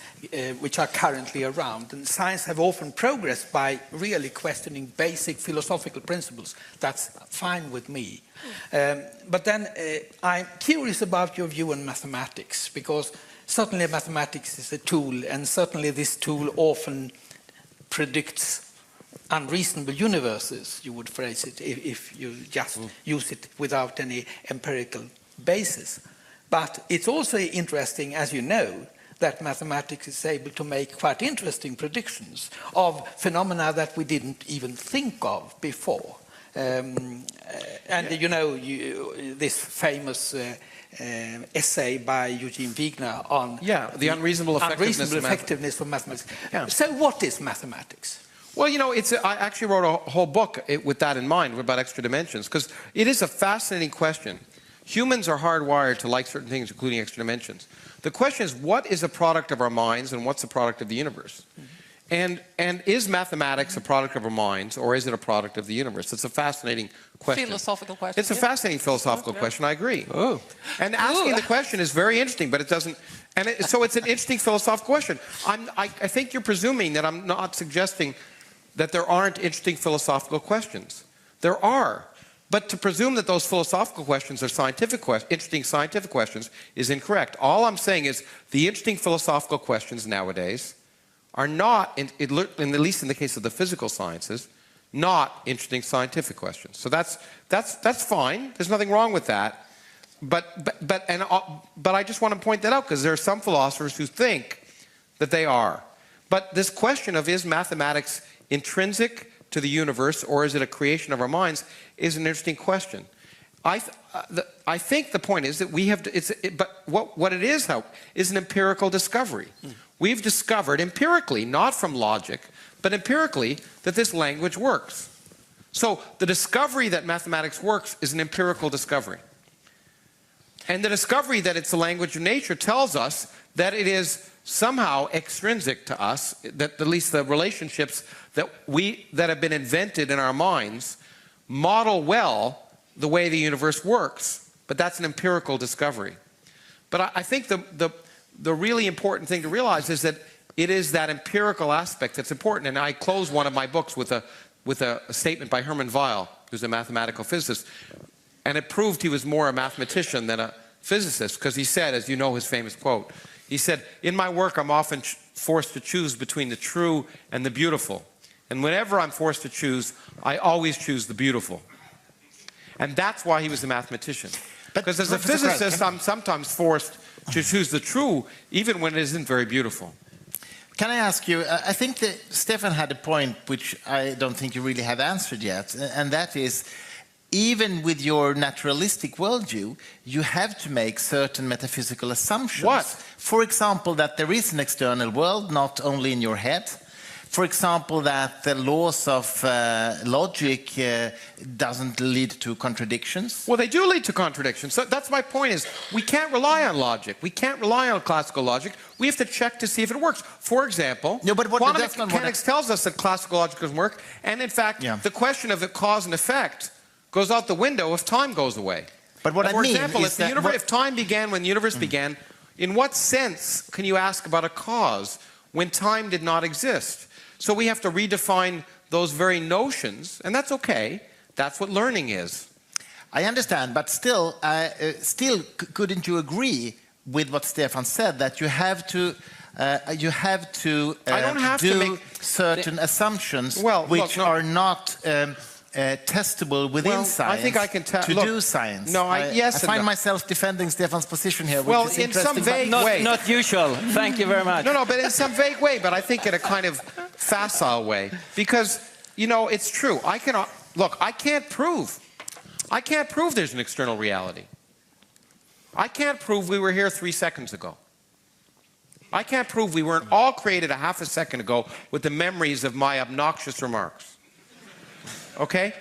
which are currently around. And science have often progressed by really questioning basic philosophical principles. That's fine with me. But then I'm curious about your view on mathematics, because certainly mathematics is a tool, and certainly this tool often predicts unreasonable universes, you would phrase it, if you just use it without any empirical basis. But it's also interesting, as you know, that mathematics is able to make quite interesting predictions of phenomena that we didn't even think of before. You know, this famous essay by Eugene Wigner on the unreasonable effectiveness of mathematics. Yeah. So what is mathematics? Well, you know, I actually wrote a whole book with that in mind, about extra dimensions, because it is a fascinating question. Humans are hardwired to like certain things, including extra dimensions. The question is, what is a product of our minds and what's a product of the universe? And is mathematics a product of our minds, or is it a product of the universe? It's a fascinating question. Philosophical question. It's a fascinating philosophical question, I agree. Oh. And asking the question is very interesting, but it doesn't... so it's an interesting philosophical question. I think you're presuming that I'm not suggesting that there aren't interesting philosophical questions. There are. But to presume that those philosophical questions are interesting scientific questions is incorrect. All I'm saying is the interesting philosophical questions nowadays are not, at least in the case of the physical sciences, not interesting scientific questions. So that's fine. There's nothing wrong with that. But I just want to point that out, because there are some philosophers who think that they are. But this question of, is mathematics intrinsic to the universe, or is it a creation of our minds, is an interesting question. I think the point is that we have to, but what it is, though, is an empirical discovery. We've discovered empirically, not from logic, but empirically, that this language works. So the discovery that mathematics works is an empirical discovery. And the discovery that it's a language of nature tells us that it is somehow extrinsic to us, that at least the relationships that have been invented in our minds model well the way the universe works. But that's an empirical discovery. But I think the really important thing to realize is that it is that empirical aspect that's important. And I close one of my books with a statement by Hermann Weyl, who's a mathematical physicist. And it proved he was more a mathematician than a physicist, because he said, as you know his famous quote, he said, "In my work I'm often forced to choose between the true and the beautiful. And whenever I'm forced to choose, I always choose the beautiful." And that's why he was a mathematician. Because as a physicist, I'm sometimes forced to choose the true, even when it isn't very beautiful. Can I ask you, I think that Stefan had a point which I don't think you really have answered yet, and that is, even with your naturalistic worldview, you have to make certain metaphysical assumptions. What? For example, that there is an external world, not only in your head. For example, that the laws of logic doesn't lead to contradictions. Well, they do lead to contradictions. So that's my point, is we can't rely on logic. We can't rely on classical logic. We have to check to see if it works. For example, quantum mechanics tells us that classical logic doesn't work. And in fact, the question of the cause and effect goes out the window if time goes away. But what I mean is that if time began when the universe began, in what sense can you ask about a cause when time did not exist? So we have to redefine those very notions, and that's okay. That's what learning is. I understand, but still, couldn't you agree with what Stefan said, that you have to do certain assumptions which are not testable within science, I think I can do science? No, I find myself defending Stefan's position here, which is in some vague way. Not usual. Thank you very much. No, but in some vague way, but I think in a kind of facile way. Because, you know, it's true. I can't prove there's an external reality. I can't prove we were here 3 seconds ago. I can't prove we weren't all created a half a second ago with the memories of my obnoxious remarks. Okay?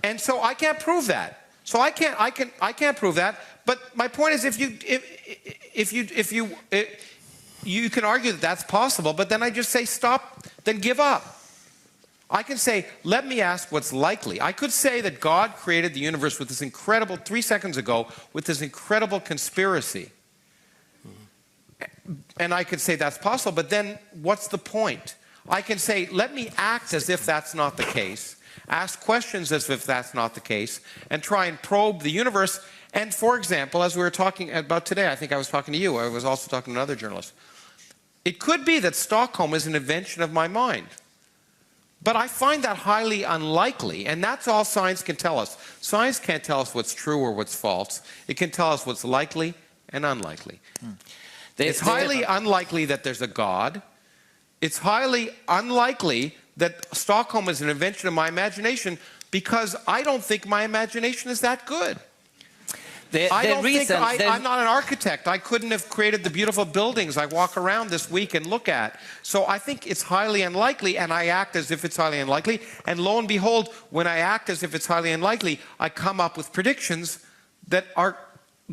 And so I can't prove that. So I can't prove that. But my point is, you can argue that that's possible, but then I just say stop, then give up. I can say, let me ask what's likely. I could say that God created the universe with this incredible, 3 seconds ago, with this incredible conspiracy. And I could say that's possible, but then what's the point? I can say, let me act as if that's not the case, ask questions as if that's not the case, and try and probe the universe. And for example, as we were talking about today, I think I was talking to you, I was also talking to another journalist. It could be that Stockholm is an invention of my mind. But I find that highly unlikely, and that's all science can tell us. Science can't tell us what's true or what's false. It can tell us what's likely and unlikely. It's highly unlikely that there's a God. It's highly unlikely that Stockholm is an invention of my imagination, because I don't think my imagination is that good. I'm not an architect. I couldn't have created the beautiful buildings I walk around this week and look at. So I think it's highly unlikely, and I act as if it's highly unlikely. And lo and behold, when I act as if it's highly unlikely, I come up with predictions that are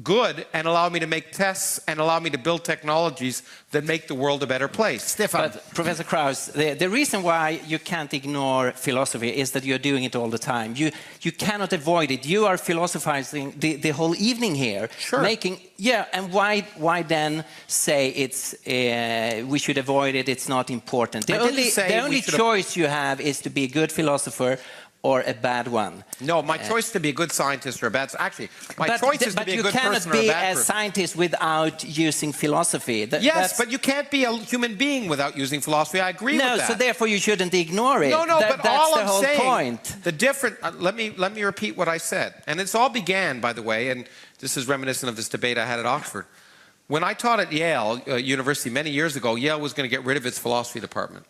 good and allow me to make tests and allow me to build technologies that make the world a better place. Stefan. But Professor Krauss, the reason why you can't ignore philosophy is that you're doing it all the time. You cannot avoid it. You are philosophizing the whole evening here. Sure. And why then say it's we should avoid it, it's not important? The only choice you have is to be a good philosopher or a bad one. No, my choice to be a good scientist or a bad... Actually, my choice is to be a good person or a bad person. But you cannot be a scientist without using philosophy. Yes, but you can't be a human being without using philosophy. I agree with that. No, so therefore you shouldn't ignore it. No, but that's all the I'm whole saying, point. The different... let me repeat what I said. And this all began, by the way, and this is reminiscent of this debate I had at Oxford. When I taught at Yale University many years ago, Yale was going to get rid of its philosophy department.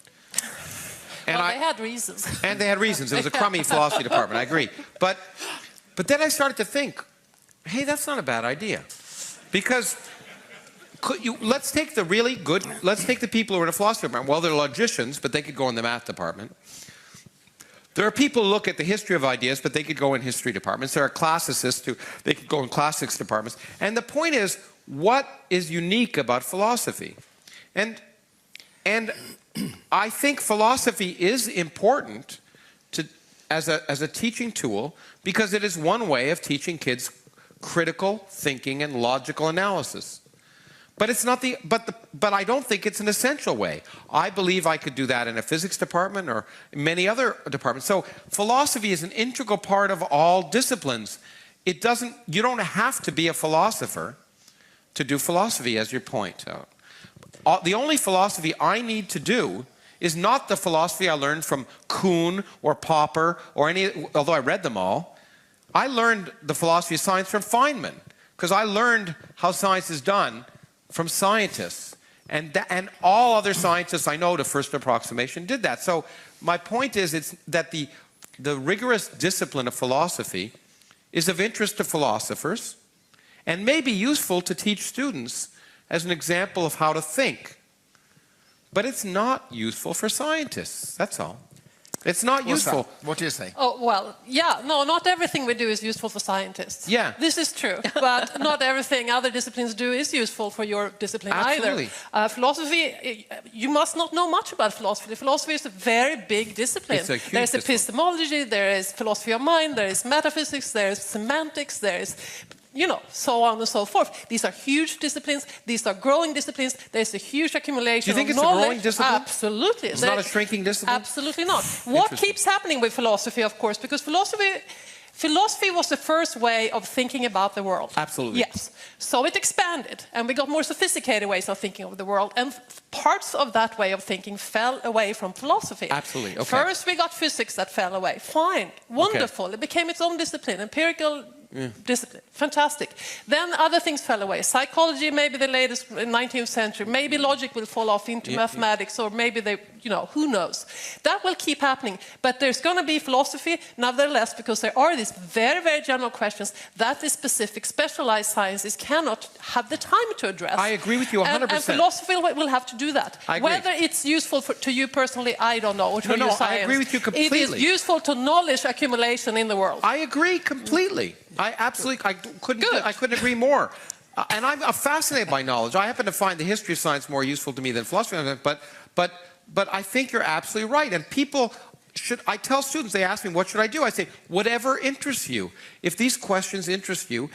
And they had reasons. And they had reasons. It was a crummy philosophy department, I agree. But then I started to think, hey, that's not a bad idea. Because let's take the really good, let's take the people who are in a philosophy department. Well, they're logicians, but they could go in the math department. There are people who look at the history of ideas, but they could go in history departments. There are classicists who, they could go in classics departments. And the point is, what is unique about philosophy? And I think philosophy is important as a teaching tool because it is one way of teaching kids critical thinking and logical analysis. But it's not but I don't think it's an essential way. I believe I could do that in a physics department or many other departments. So philosophy is an integral part of all disciplines. You don't have to be a philosopher to do philosophy, as your point out. The only philosophy I need to do is not the philosophy I learned from Kuhn or Popper or although I read them all. I learned the philosophy of science from Feynman because I learned how science is done from scientists. And all other scientists I know to first approximation did that. So my point is that the rigorous discipline of philosophy is of interest to philosophers and may be useful to teach students as an example of how to think. But it's not useful for scientists, that's all. It's not useful. What do you say? Oh, well, yeah, no, not everything we do is useful for scientists. Yeah. This is true, but not everything other disciplines do is useful for your discipline Absolutely. either. Philosophy, you must not know much about philosophy. Philosophy is a very big discipline. It's a huge There's discipline. epistemology, there is philosophy of mind, there is metaphysics, there is semantics, there is... so on and so forth. These are huge disciplines. These are growing disciplines. There's a huge accumulation Do you think of it's knowledge. a growing discipline? Absolutely. It's not a shrinking discipline? Absolutely not. What keeps happening with philosophy, of course, because philosophy was the first way of thinking about the world. Absolutely. Yes. So it expanded, and we got more sophisticated ways of thinking of the world, and parts of that way of thinking fell away from philosophy. Absolutely. Okay. First, we got physics that fell away. Fine. Wonderful. Okay. It became its own discipline, empirical discipline. Fantastic. Then other things fell away. Psychology, maybe the latest 19th century. Maybe logic will fall off into mathematics, or maybe they, who knows. That will keep happening. But there's going to be philosophy, nevertheless, because there are these very, very general questions that the specific, specialized sciences cannot have the time to address. I agree with you 100%. And philosophy will have to do that. I agree. Whether it's useful to you personally, I don't know, or to your science. I agree with you completely. It is useful to knowledge accumulation in the world. I agree completely. I couldn't agree more. And I'm fascinated by knowledge. I happen to find the history of science more useful to me than philosophy. But I think you're absolutely right. And people should. I tell students, they ask me, "What should I do?" I say, "Whatever interests you. If these questions interest you,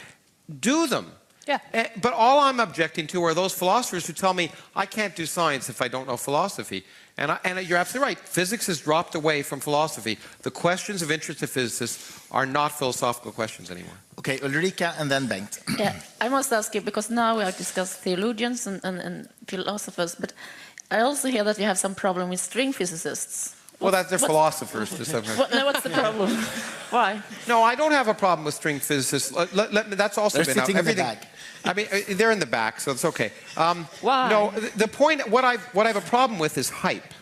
do them." Yeah. But all I'm objecting to are those philosophers who tell me I can't do science if I don't know philosophy. And you're absolutely right. Physics has dropped away from philosophy. The questions of interest to physicists are not philosophical questions anymore. Okay, Ulrika and then Bengt. Yeah, I must ask you, because now we have discussed theologians and philosophers, but I also hear that you have some problem with string physicists. Well, they're philosophers to some extent. What's the problem? Why? No, I don't have a problem with string physicists. That's also They're been out. sitting in the back. I mean, they're in the back, so it's okay. Why? No, the point, what I have a problem with is hype.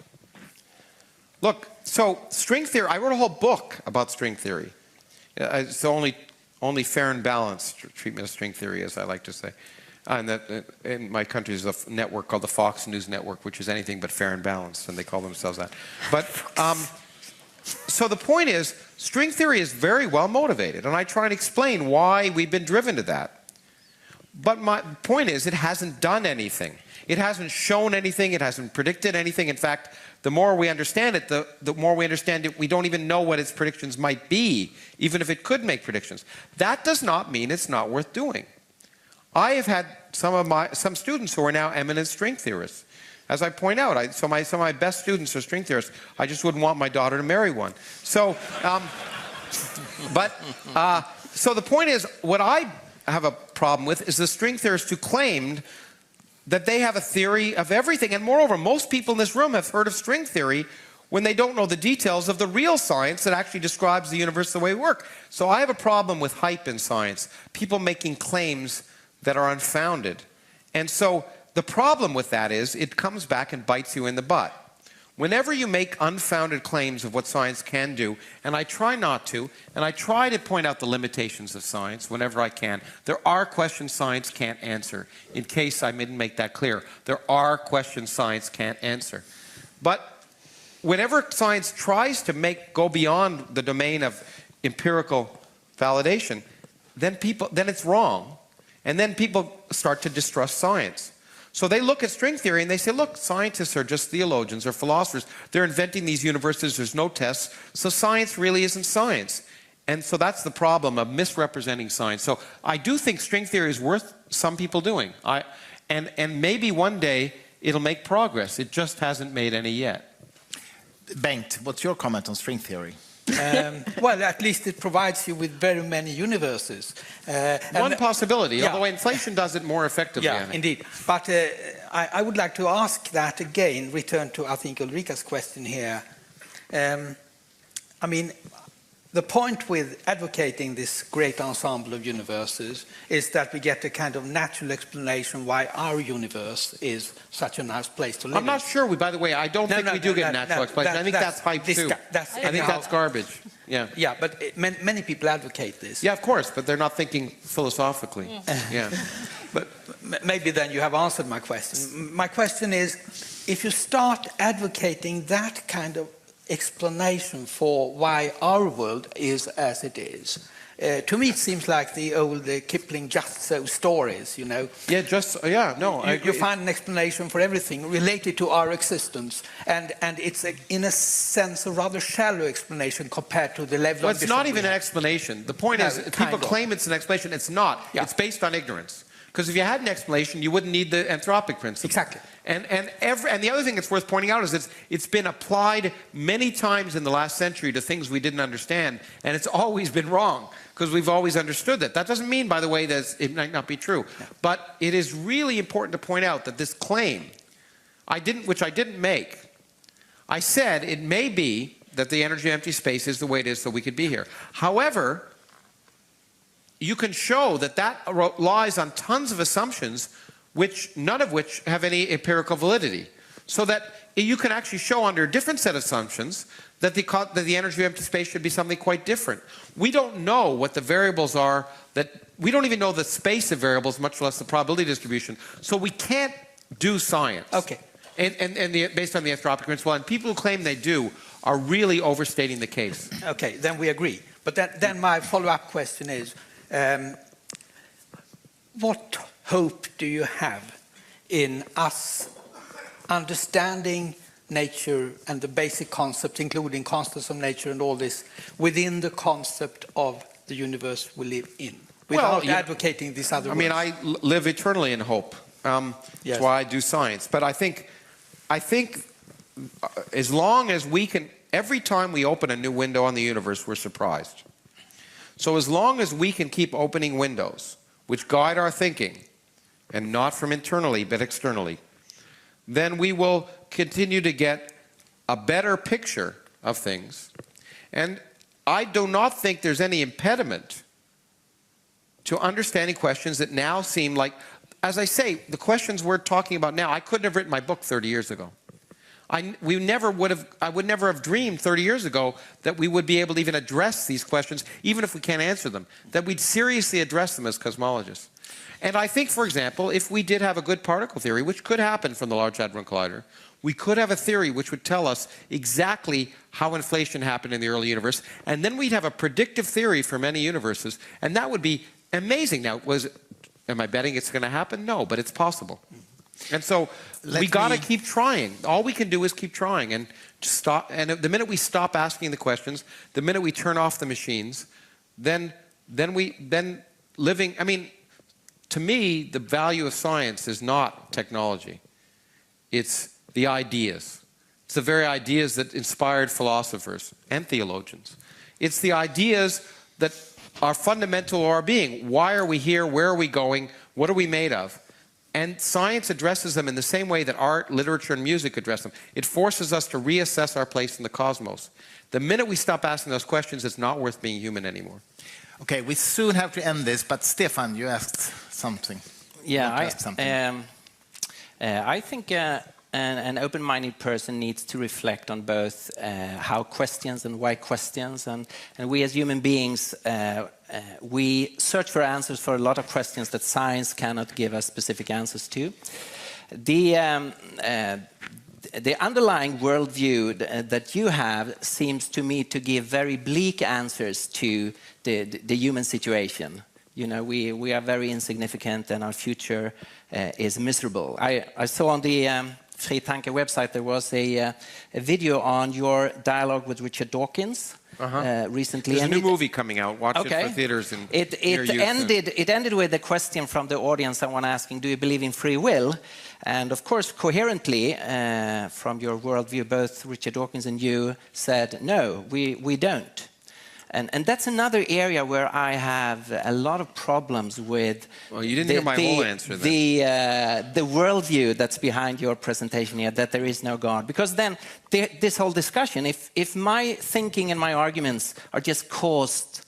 Look, so string theory, I wrote a whole book about string theory. It's only only fair and balanced treatment of string theory, as I like to say. And that in my country is a network called the Fox News Network, which is anything but fair and balanced, and they call themselves that. But so the point is, string theory is very well motivated, and I try and explain why we've been driven to that. But my point is, it hasn't done anything. It hasn't shown anything. It hasn't predicted anything. In fact, the more we understand it, the more we understand it, we don't even know what its predictions might be, even if it could make predictions. That does not mean it's not worth doing. I have had some students who are now eminent string theorists. As I point out, some of my best students are string theorists. I just wouldn't want my daughter to marry one. So, so the point is, what I have a problem with is the string theorists who claimed that they have a theory of everything. And moreover, most people in this room have heard of string theory when they don't know the details of the real science that actually describes the universe the way we work. So I have a problem with hype in science, people making claims that are unfounded. And so the problem with that is it comes back and bites you in the butt. Whenever you make unfounded claims of what science can do, and I try not to, and I try to point out the limitations of science whenever I can, there are questions science can't answer. In case I didn't make that clear, there are questions science can't answer. But whenever science tries to go beyond the domain of empirical validation, then it's wrong. And then people start to distrust science. So they look at string theory and they say, look, scientists are just theologians or philosophers. They're inventing these universes, there's no tests, so science really isn't science. And so that's the problem of misrepresenting science. So I do think string theory is worth some people doing. And maybe one day it'll make progress. It just hasn't made any yet. Bengt, what's your comment on string theory? Well, at least it provides you with very many universes. One possibility, yeah. although inflation does it more effectively. Yeah, indeed. But I would like to ask that again, return to, I think, Ulrika's question here. I mean, the point with advocating this great ensemble of universes is that we get a kind of natural explanation why our universe is such a nice place to live I'm not sure, by the way, I don't think we do get natural explanation. I think that's hype too. I think that's garbage. Yeah. Yeah, but many people advocate this. Yeah, of course, but they're not thinking philosophically. Yeah. But maybe then you have answered my question. My question is, if you start advocating that kind of explanation for why our world is as it is, to me it seems like the old Kipling just so stories, you know. Yeah, yeah, no. You find an explanation for everything related to our existence, and it's in a sense a rather shallow explanation compared to the level of... Well, it's not even an explanation. The point is, people claim it's an explanation. It's not. Yeah. It's based on ignorance. Because if you had an explanation, you wouldn't need the anthropic principle. Exactly. And the other thing that's worth pointing out is it's been applied many times in the last century to things we didn't understand, and it's always been wrong, because we've always understood that. That doesn't mean, by the way, that it might not be true. Yeah. But it is really important to point out that this claim, which I didn't make, I said it may be that the energy of empty space is the way it is so we could be here. However, you can show that lies on tons of assumptions, none of which have any empirical validity. So that you can actually show under a different set of assumptions that the energy of empty space should be something quite different. We don't know what the variables are, we don't even know the space of variables, much less the probability distribution. So we can't do science. Okay. Based on the anthropic principle, and people who claim they do are really overstating the case. Okay, then we agree. But then my follow-up question is, what hope do you have in us understanding nature and the basic concepts, including constants of nature and all this, within the concept of the universe we live in, without advocating these other words? I mean, I live eternally in hope. Yes. That's why I do science. But I think as long as we can, every time we open a new window on the universe, we're surprised. So as long as we can keep opening windows which guide our thinking, and not from internally but externally, then we will continue to get a better picture of things. And I do not think there's any impediment to understanding questions that now seem like, as I say, the questions we're talking about now, I couldn't have written my book 30 years ago. I would never have dreamed 30 years ago that we would be able to even address these questions, even if we can't answer them, that we'd seriously address them as cosmologists. And I think, for example, if we did have a good particle theory, which could happen from the Large Hadron Collider, we could have a theory which would tell us exactly how inflation happened in the early universe, and then we'd have a predictive theory for many universes, and that would be amazing. Now, am I betting it's going to happen? No, but it's possible. And so we got to keep trying. All we can do is keep trying and stop. And the minute we stop asking the questions, the minute we turn off the machines, then living. I mean, to me, the value of science is not technology. It's the ideas. It's the very ideas that inspired philosophers and theologians. It's the ideas that are fundamental to our being. Why are we here? Where are we going? What are we made of? And science addresses them in the same way that art, literature, and music address them. It forces us to reassess our place in the cosmos. The minute we stop asking those questions, it's not worth being human anymore. Okay, we soon have to end this, but Stefan, you asked something. Yeah, I think an open-minded person needs to reflect on both how questions and why questions. And we as human beings, we search for answers for a lot of questions that science cannot give us specific answers to. The underlying worldview that you have seems to me to give very bleak answers to the human situation. You know, we are very insignificant and our future is miserable. I saw on the Fri Tanke website there was a video on your dialogue with Richard Dawkins recently. There's a new movie coming out. Watch it for theaters. And it ended with a question from the audience, someone asking, do you believe in free will? And of course, coherently, from your worldview, both Richard Dawkins and you said, no, we don't. And that's another area where I have a lot of problems with. Well, you didn't hear my whole answer then. The worldview that's behind your presentation here, that there is no God. Because then this whole discussion, if my thinking and my arguments are just caused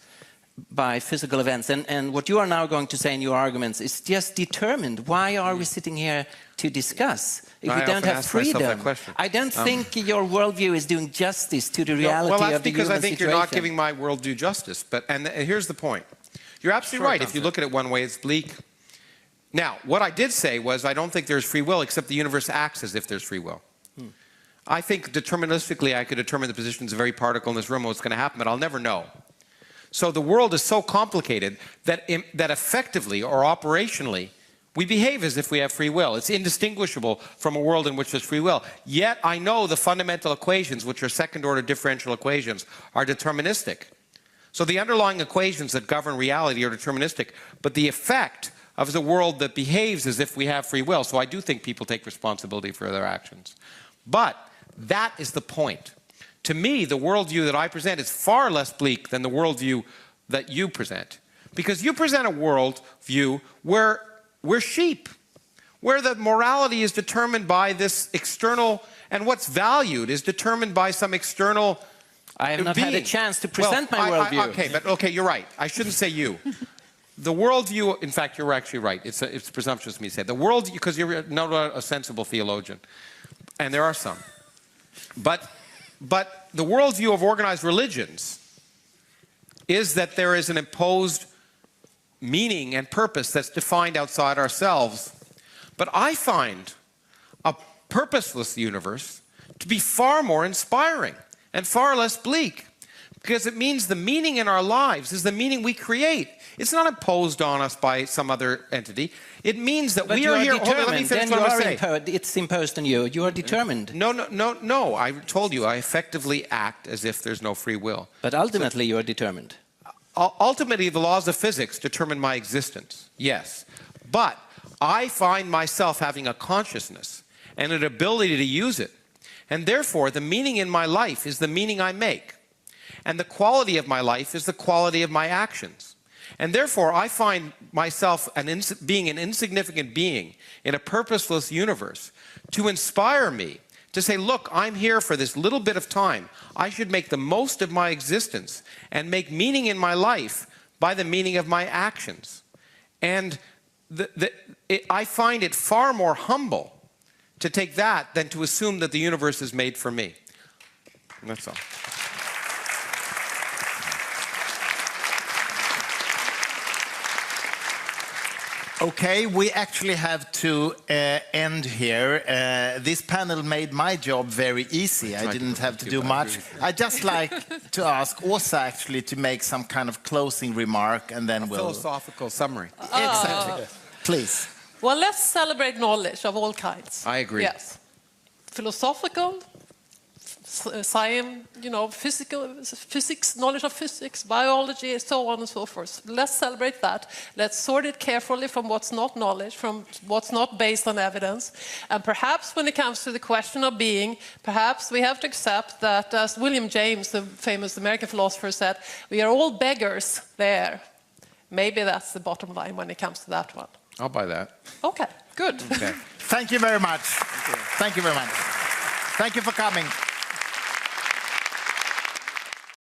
by physical events, and what you are now going to say in your arguments is just determined, why are we sitting here to discuss if we don't have freedom? I don't think your worldview is doing justice to the reality of the human situation. Well, that's because I think you're not giving my worldview justice. And here's the point. You're absolutely right. If you look at it one way, it's bleak. Now, what I did say was I don't think there's free will, except the universe acts as if there's free will. I think deterministically I could determine the positions of every particle in this room, what's going to happen, but I'll never know. So the world is so complicated that effectively or operationally, we behave as if we have free will. It's indistinguishable from a world in which there's free will. Yet I know the fundamental equations, which are second-order differential equations, are deterministic. So the underlying equations that govern reality are deterministic, but the effect of the world that behaves as if we have free will. So I do think people take responsibility for their actions. But that is the point. To me, the worldview that I present is far less bleak than the worldview that you present. Because you present a worldview where we're sheep, where the morality is determined by this external, and what's valued is determined by some external I have not had a chance to present my worldview. Okay, you're right. I shouldn't say you. The worldview, in fact, you're actually right. It's presumptuous of me to say. The worldview, because you're not a sensible theologian, and there are some. But the worldview of organized religions is that there is an imposed meaning and purpose that's defined outside ourselves. But I find a purposeless universe to be far more inspiring and far less bleak, because it means the meaning in our lives is the meaning we create. It's not imposed on us by some other entity. It means that we are here. Hold on, let me finish what I'm saying. It's imposed on you. You are determined. No. I told you I effectively act as if there's no free will. But ultimately, you are determined. Ultimately, the laws of physics determine my existence. Yes, but I find myself having a consciousness and an ability to use it, and therefore, the meaning in my life is the meaning I make, and the quality of my life is the quality of my actions. And therefore, I find myself being an insignificant being in a purposeless universe to inspire me to say, look, I'm here for this little bit of time. I should make the most of my existence and make meaning in my life by the meaning of my actions. And I find it far more humble to take that than to assume that the universe is made for me. And that's all. Okay, we actually have to end here. This panel made my job very easy. I didn't have to do much. I'd just like to ask Åsa actually to make some kind of closing remark, and then we'll... Philosophical summary. Exactly. Please. Well, let's celebrate knowledge of all kinds. I agree. Yes. Philosophical, science, physics, knowledge of physics, biology, so on and so forth. Let's celebrate that. Let's sort it carefully from what's not knowledge, from what's not based on evidence. And perhaps when it comes to the question of being, perhaps we have to accept that, as William James, the famous American philosopher, said, we are all beggars there. Maybe that's the bottom line when it comes to that one. I'll buy that. Okay, good. Okay. Thank you very much. Thank you very much. Thank you for coming.